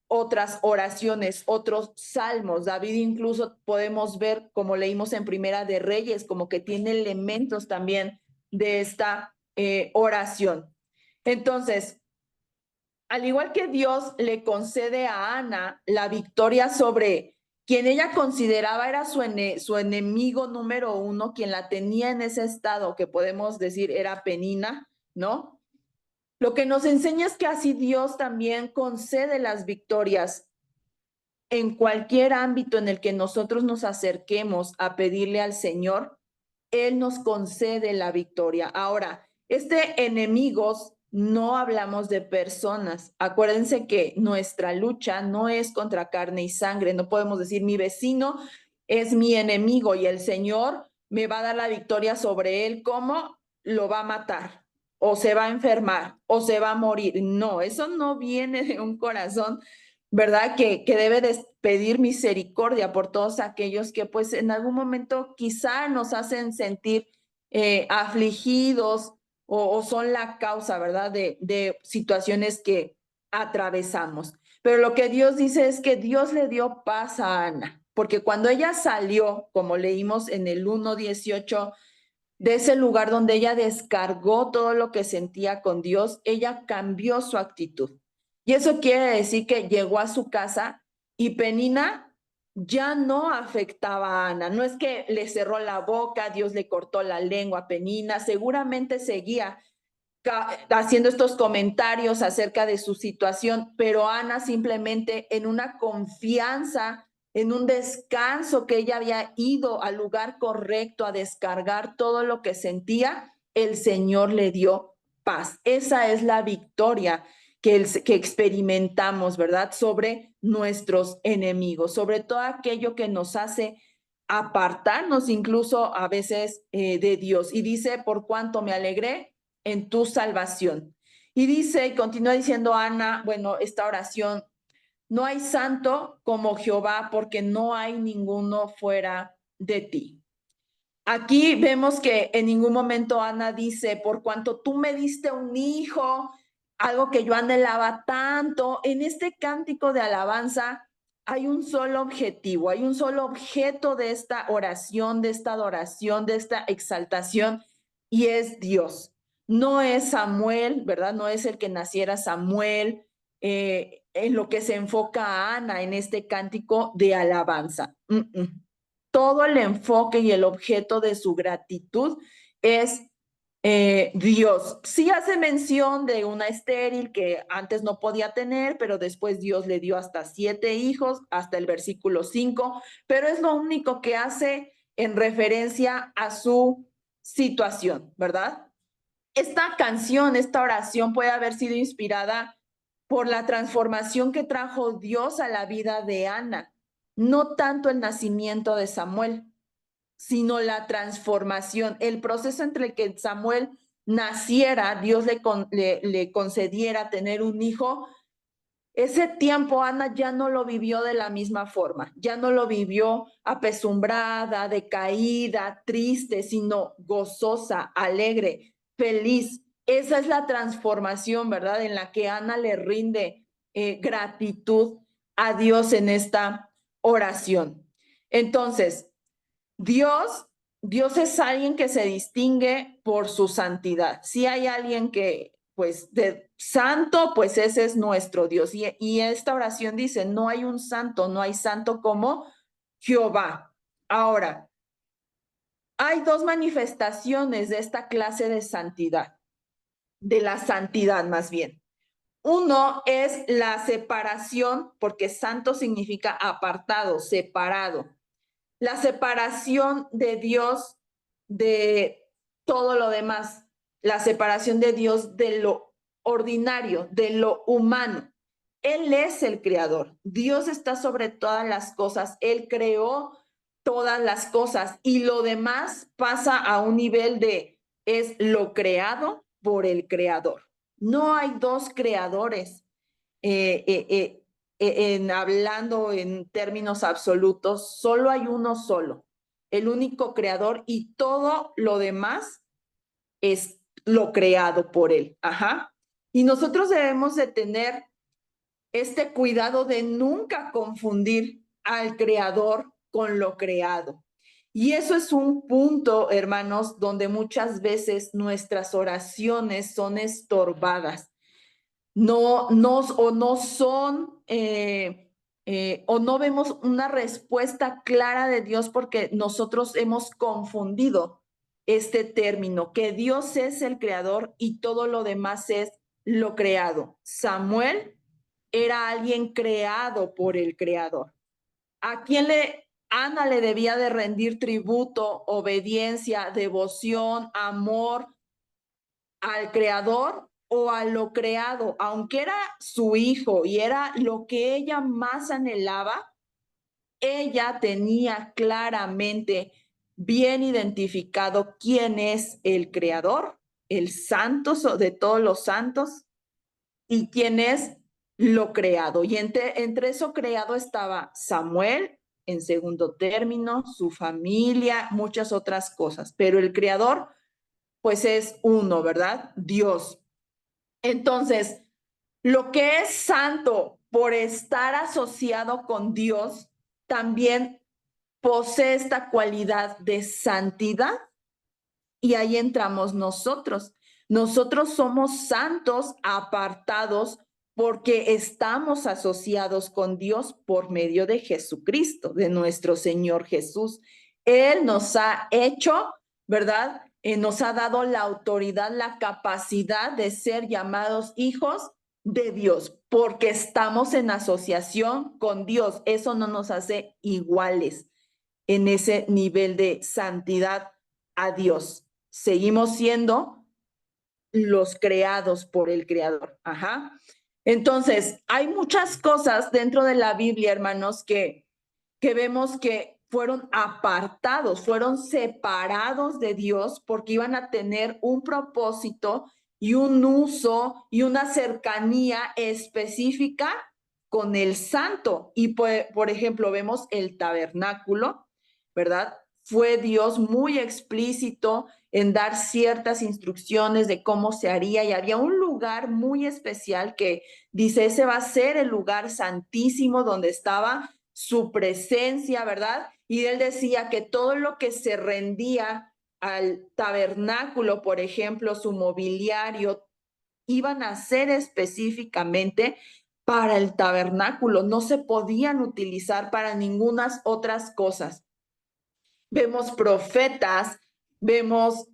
otras oraciones, otros salmos. David incluso podemos ver, como leímos en Primera de Reyes, como que tiene elementos también de esta oración. Entonces, al igual que Dios le concede a Ana la victoria sobre quien ella consideraba era su enemigo número uno, quien la tenía en ese estado que podemos decir era Penina, ¿no? Lo que nos enseña es que así Dios también concede las victorias en cualquier ámbito en el que nosotros nos acerquemos a pedirle al Señor. Él nos concede la victoria. Ahora, enemigos, no hablamos de personas. Acuérdense que nuestra lucha no es contra carne y sangre. No podemos decir mi vecino es mi enemigo y el Señor me va a dar la victoria sobre él. ¿Cómo? Lo va a matar o se va a enfermar o se va a morir. No, eso no viene de un corazón, ¿verdad? Que debe de pedir misericordia por todos aquellos que pues en algún momento quizá nos hacen sentir afligidos o son la causa, ¿verdad? De situaciones que atravesamos. Pero lo que Dios dice es que Dios le dio paz a Ana, porque cuando ella salió, como leímos en el 1:18, de ese lugar donde ella descargó todo lo que sentía con Dios, ella cambió su actitud. Y eso quiere decir que llegó a su casa y Penina ya no afectaba a Ana. No es que le cerró la boca, Dios le cortó la lengua a Penina, seguramente seguía haciendo estos comentarios acerca de su situación, pero Ana simplemente en una confianza, en un descanso que ella había ido al lugar correcto a descargar todo lo que sentía, el Señor le dio paz. Esa es la victoria que experimentamos, ¿verdad? Sobre nuestros enemigos, sobre todo aquello que nos hace apartarnos incluso a veces de Dios. Y dice, por cuanto me alegré en tu salvación. Y dice, y continúa diciendo Ana, bueno, esta oración, no hay santo como Jehová, porque no hay ninguno fuera de ti. Aquí vemos que en ningún momento Ana dice, por cuanto tú me diste un hijo, algo que yo anhelaba tanto. En este cántico de alabanza hay un solo objetivo, hay un solo objeto de esta oración, de esta adoración, de esta exaltación, y es Dios. No es Samuel, ¿verdad? No es el que naciera Samuel, en lo que se enfoca a Ana en este cántico de alabanza. Todo el enfoque y el objeto de su gratitud es Dios. Sí hace mención de una estéril que antes no podía tener, pero después Dios le dio hasta 7 hijos, hasta el versículo 5, pero es lo único que hace en referencia a su situación, ¿verdad? Esta canción, esta oración puede haber sido inspirada por la transformación que trajo Dios a la vida de Ana, no tanto el nacimiento de Samuel, sino la transformación, el proceso entre el que Samuel naciera, Dios le concediera tener un hijo, Ese tiempo Ana ya no lo vivió de la misma forma, ya no lo vivió apesumbrada, decaída, triste, sino gozosa, alegre, feliz. Esa es la transformación, ¿verdad? En la que Ana le rinde gratitud a Dios en esta oración. Entonces, Dios es alguien que se distingue por su santidad. Si hay alguien que, pues, de santo, pues ese es nuestro Dios. Y esta oración dice, no hay un santo, no hay santo como Jehová. Ahora, hay dos manifestaciones de esta clase de santidad, de la santidad más bien. Uno es la separación, porque santo significa apartado, separado. La separación de Dios de todo lo demás, la separación de Dios de lo ordinario, de lo humano. Él es el creador. Dios está sobre todas las cosas. Él creó todas las cosas y lo demás pasa a un nivel de es lo creado por el creador. No hay dos creadores. Hablando en términos absolutos, solo hay uno solo, el único creador, y todo lo demás es lo creado por él. Ajá. Y nosotros debemos de tener este cuidado de nunca confundir al creador con lo creado. Y eso es un punto, hermanos, donde muchas veces nuestras oraciones son estorbadas, o no son, o no vemos una respuesta clara de Dios porque nosotros hemos confundido este término, que Dios es el creador y todo lo demás es lo creado. Samuel era alguien creado por el creador. ¿A quién Ana le debía de rendir tributo, obediencia, devoción, amor? ¿Al creador o a lo creado? Aunque era su hijo y era lo que ella más anhelaba, ella tenía claramente bien identificado quién es el creador, el santo de todos los santos, y quién es lo creado. Y entre eso creado estaba Samuel, en segundo término, su familia, muchas otras cosas, pero el creador pues es uno, ¿verdad? Dios. Entonces, lo que es santo por estar asociado con Dios, también posee esta cualidad de santidad, y ahí entramos nosotros. Nosotros somos santos apartados porque estamos asociados con Dios por medio de Jesucristo, de nuestro Señor Jesús. Él nos ha hecho, ¿verdad? Nos ha dado la autoridad, la capacidad de ser llamados hijos de Dios, porque estamos en asociación con Dios. Eso no nos hace iguales en ese nivel de santidad a Dios. Seguimos siendo los creados por el Creador. Ajá. Entonces, hay muchas cosas dentro de la Biblia, hermanos, que vemos que fueron apartados, fueron separados de Dios porque iban a tener un propósito y un uso y una cercanía específica con el santo. Y por ejemplo, vemos el tabernáculo, ¿verdad? Fue Dios muy explícito en dar ciertas instrucciones de cómo se haría, y había un lugar muy especial que dice, ese va a ser el lugar santísimo donde estaba su presencia, ¿verdad? Y él decía que todo lo que se rendía al tabernáculo, por ejemplo, su mobiliario, iban a ser específicamente para el tabernáculo, no se podían utilizar para ninguna otras cosas. Vemos profetas, vemos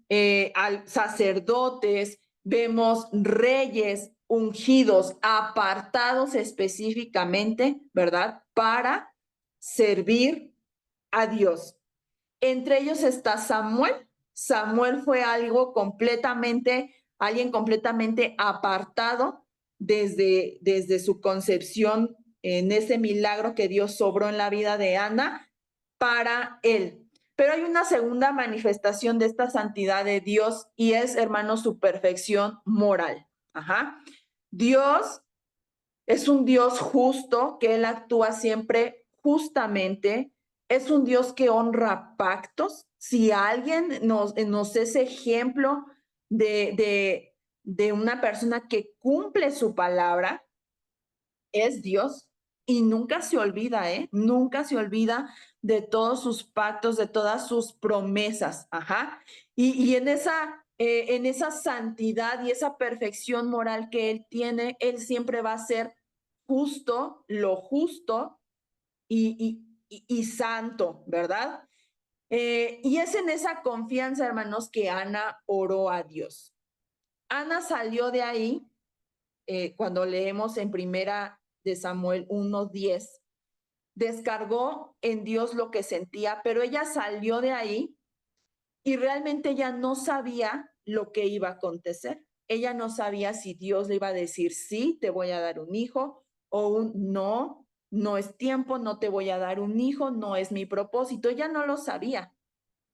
sacerdotes, vemos reyes ungidos, apartados específicamente, ¿verdad? Para servir a Dios. Entre ellos está Samuel. Samuel fue alguien completamente apartado desde su concepción en ese milagro que Dios sobró en la vida de Ana para él. Pero hay una segunda manifestación de esta santidad de Dios y es, hermano, su perfección moral. Ajá. Dios Es un Dios justo, que Él actúa siempre justamente. Es un Dios que honra pactos. Si alguien nos es ejemplo de una persona que cumple su palabra, es Dios. Y nunca se olvida, ¿eh? Nunca se olvida de todos sus pactos, de todas sus promesas. Ajá. Y en esa santidad y esa perfección moral que Él tiene, Él siempre va a ser justo, lo justo y santo, ¿verdad? Y es en esa confianza, hermanos, que Ana oró a Dios. Ana salió de ahí, cuando leemos en primera de Samuel 1:10, descargó en Dios lo que sentía, pero ella salió de ahí y realmente ella no sabía lo que iba a acontecer. Ella no sabía si Dios le iba a decir, sí, te voy a dar un hijo, o un no, no es tiempo, no te voy a dar un hijo, no es mi propósito. Ella no lo sabía,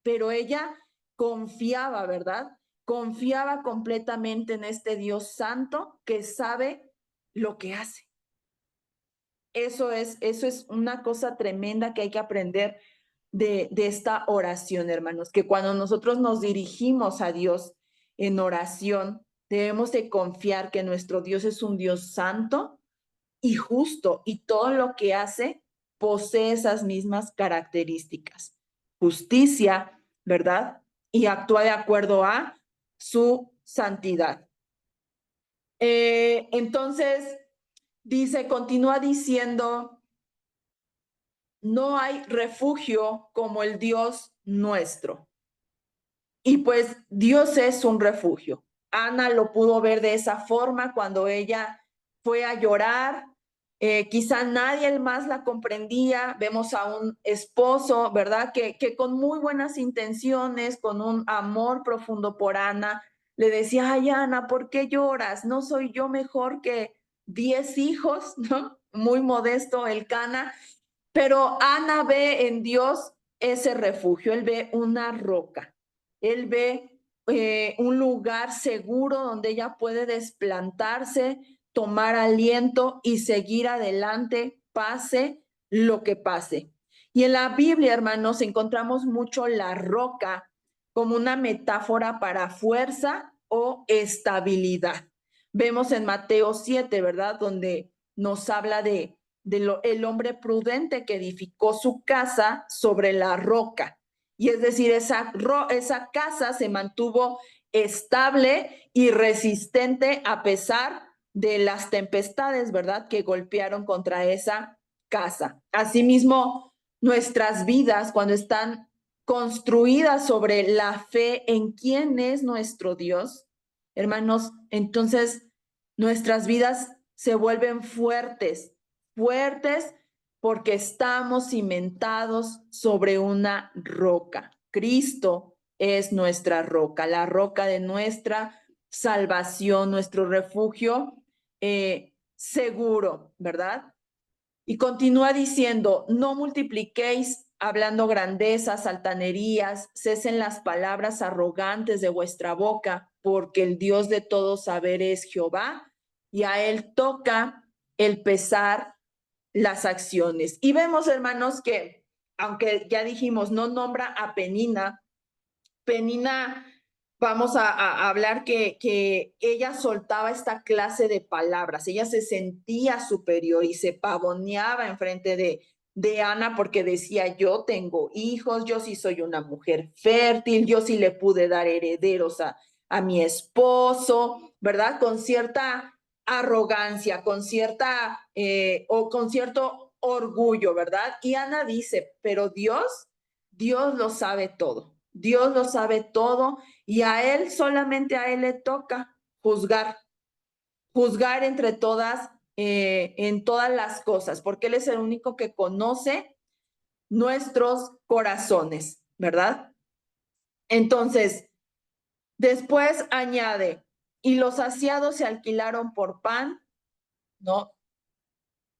pero ella confiaba, ¿verdad? Confiaba completamente en este Dios santo que sabe lo que hace. Eso es una cosa tremenda que hay que aprender de esta oración, hermanos, que cuando nosotros nos dirigimos a Dios en oración, debemos de confiar que nuestro Dios es un Dios santo y justo, y todo lo que hace posee esas mismas características. Justicia, ¿verdad? Y actúa de acuerdo a su santidad. Entonces, continúa diciendo, no hay refugio como el Dios nuestro. Y pues Dios es un refugio. Ana lo pudo ver de esa forma cuando ella fue a llorar. Quizá nadie más la comprendía. Vemos a un esposo, ¿verdad? Que con muy buenas intenciones, con un amor profundo por Ana, le decía, ay, Ana, ¿por qué lloras? ¿No soy yo mejor que 10 hijos? ¿No? Muy modesto el Cana. Pero Ana ve en Dios ese refugio, él ve una roca, él ve un lugar seguro donde ella puede desplantarse, tomar aliento y seguir adelante, pase lo que pase. Y en la Biblia, hermanos, encontramos mucho la roca como una metáfora para fuerza o estabilidad. Vemos en Mateo 7, ¿verdad? Donde nos habla el hombre prudente que edificó su casa sobre la roca. Y es decir, esa casa se mantuvo estable y resistente a pesar de las tempestades, ¿verdad?, que golpearon contra esa casa. Asimismo, nuestras vidas, cuando están construidas sobre la fe en quién es nuestro Dios, hermanos, entonces nuestras vidas se vuelven fuertes, fuertes porque estamos cimentados sobre una roca. Cristo es nuestra roca, la roca de nuestra salvación, nuestro refugio seguro, ¿verdad? Y continúa diciendo, no multipliquéis hablando grandezas, altanerías, cesen las palabras arrogantes de vuestra boca, porque el Dios de todo saber es Jehová, y a él toca el pesar las acciones. Y vemos, hermanos, que aunque ya dijimos, no nombra a Penina, Penina, vamos a hablar que ella soltaba esta clase de palabras, ella se sentía superior y se pavoneaba enfrente de Ana porque decía, yo tengo hijos, yo sí soy una mujer fértil, yo sí le pude dar herederos a mi esposo, ¿verdad? Con cierta arrogancia, con cierta o con cierto orgullo, ¿verdad? Y Ana dice, pero Dios lo sabe todo. Dios lo sabe todo y a Él, solamente a Él le toca juzgar, juzgar entre todas, en todas las cosas, porque Él es el único que conoce nuestros corazones, ¿verdad? Entonces, después añade, y los saciados se alquilaron por pan, ¿no?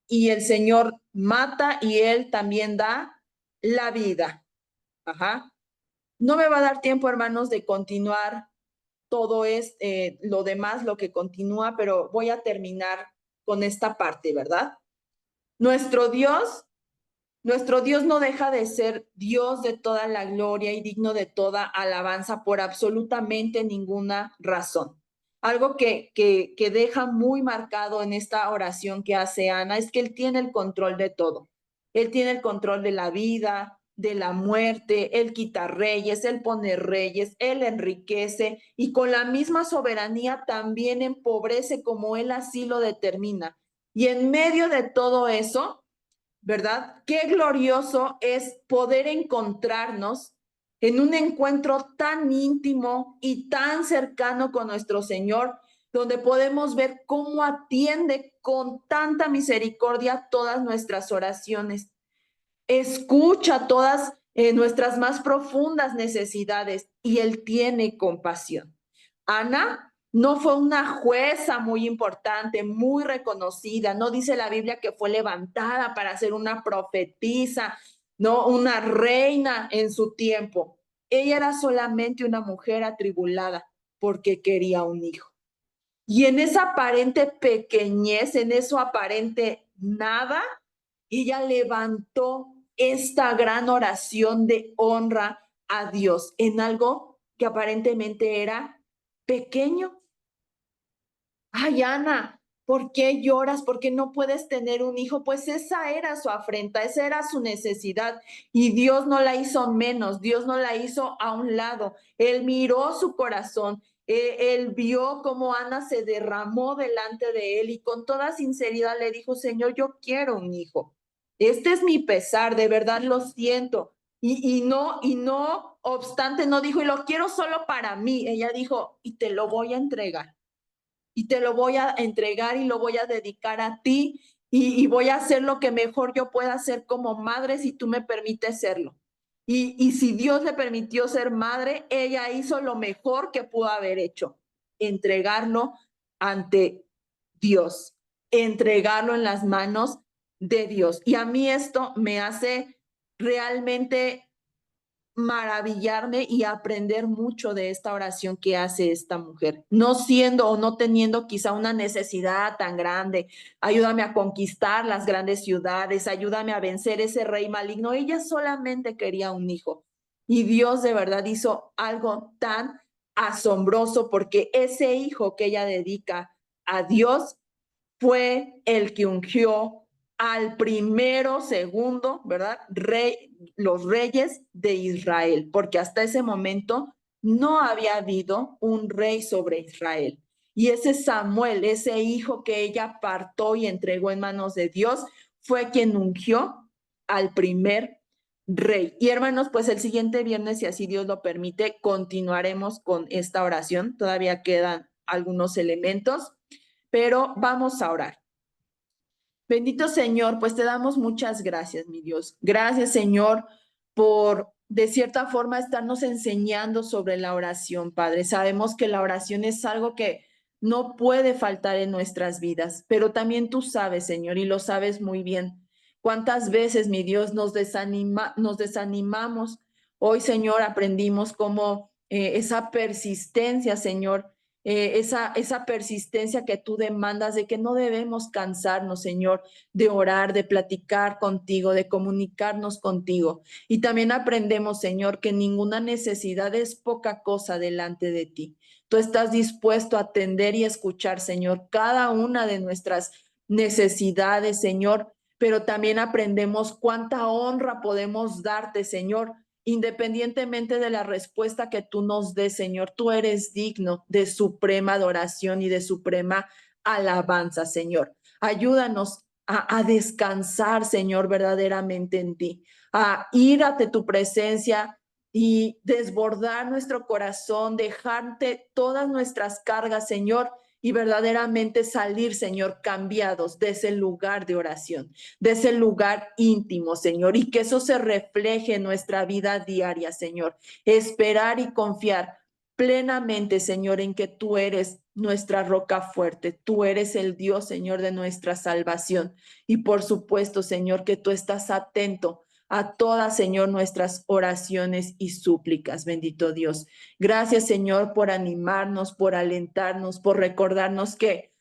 Y el Señor mata y Él también da la vida. Ajá. No me va a dar tiempo, hermanos, de continuar todo es lo demás, lo que continúa, pero voy a terminar con esta parte, ¿verdad? Nuestro Dios no deja de ser Dios de toda la gloria y digno de toda alabanza por absolutamente ninguna razón. Algo que deja muy marcado en esta oración que hace Ana es que Él tiene el control de todo. Él tiene el control de la vida, de la muerte, Él quita reyes, Él pone reyes, Él enriquece y con la misma soberanía también empobrece como Él así lo determina. Y en medio de todo eso, ¿verdad? Qué glorioso es poder encontrarnos en un encuentro tan íntimo y tan cercano con nuestro Señor, donde podemos ver cómo atiende con tanta misericordia todas nuestras oraciones. Escucha todas nuestras más profundas necesidades y Él tiene compasión. Ana no fue una jueza muy importante, muy reconocida. No dice la Biblia que fue levantada para ser una profetisa, no una reina en su tiempo. Ella era solamente una mujer atribulada porque quería un hijo. Y en esa aparente pequeñez, en eso aparente nada, ella levantó esta gran oración de honra a Dios en algo que aparentemente era pequeño. Ay, Ana, ¿por qué lloras? ¿Por qué no puedes tener un hijo? Pues esa era su afrenta, esa era su necesidad. Y Dios no la hizo menos, Dios no la hizo a un lado. Él miró su corazón, él vio cómo Ana se derramó delante de él y con toda sinceridad le dijo, Señor, yo quiero un hijo. Este es mi pesar, de verdad lo siento. Y no obstante, no dijo, y lo quiero solo para mí. Ella dijo, y te lo voy a entregar y te lo voy a entregar y lo voy a dedicar a ti y voy a hacer lo que mejor yo pueda hacer como madre si tú me permites serlo. Y si Dios le permitió ser madre, ella hizo lo mejor que pudo haber hecho, entregarlo ante Dios, entregarlo en las manos de Dios. Y a mí esto me hace realmente maravillarme y aprender mucho de esta oración que hace esta mujer, no siendo o no teniendo quizá una necesidad tan grande. Ayúdame a conquistar las grandes ciudades, ayúdame a vencer ese rey maligno. Ella solamente quería un hijo y Dios de verdad hizo algo tan asombroso porque ese hijo que ella dedica a Dios fue el que ungió al primero, segundo, ¿verdad? Los reyes de Israel, porque hasta ese momento no había habido un rey sobre Israel. Y ese Samuel, ese hijo que ella apartó y entregó en manos de Dios, fue quien ungió al primer rey. Y hermanos, pues el siguiente viernes, si así Dios lo permite, continuaremos con esta oración. Todavía quedan algunos elementos pero vamos a orar. Bendito Señor, pues te damos muchas gracias, mi Dios. Gracias, Señor, por de cierta forma estarnos enseñando sobre la oración, Padre. Sabemos que la oración es algo que no puede faltar en nuestras vidas, pero también tú sabes, Señor, y lo sabes muy bien. ¿Cuántas veces, mi Dios, nos desanimamos? Hoy, Señor, aprendimos cómo esa persistencia, Señor, esa persistencia que tú demandas de que no debemos cansarnos, Señor, de orar, de platicar contigo, de comunicarnos contigo. Y también aprendemos, Señor, que ninguna necesidad es poca cosa delante de ti. Tú estás dispuesto a atender y escuchar, Señor, cada una de nuestras necesidades, Señor, pero también aprendemos cuánta honra podemos darte, Señor, independientemente de la respuesta que tú nos des, Señor, tú eres digno de suprema adoración y de suprema alabanza, Señor. Ayúdanos a descansar, Señor, verdaderamente en ti, a ir ante tu presencia y desbordar nuestro corazón, dejarte todas nuestras cargas, Señor, y verdaderamente salir, Señor, cambiados de ese lugar de oración, de ese lugar íntimo, Señor, y que eso se refleje en nuestra vida diaria, Señor. Esperar y confiar plenamente, Señor, en que tú eres nuestra roca fuerte, tú eres el Dios, Señor, de nuestra salvación. Y por supuesto, Señor, que tú estás atento a todas, Señor, nuestras oraciones y súplicas, bendito Dios. Gracias, Señor, por animarnos, por alentarnos, por recordarnos que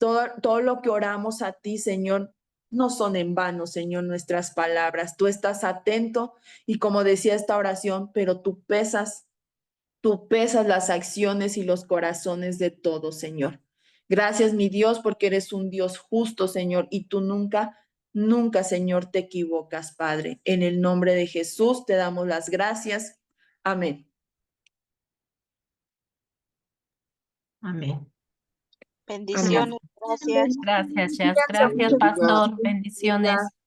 Todo lo que oramos a ti, Señor, no son en vano, Señor, nuestras palabras. Tú estás atento y como decía esta oración, pero tú pesas las acciones y los corazones de todos, Señor. Gracias, mi Dios, porque eres un Dios justo, Señor, y tú nunca, nunca, Señor, te equivocas, Padre. En el nombre de Jesús te damos las gracias. Amén. Amén. Bendiciones, gracias. Gracias, Jazz. Cuídense Gracias, mucho. pastor. Bendiciones.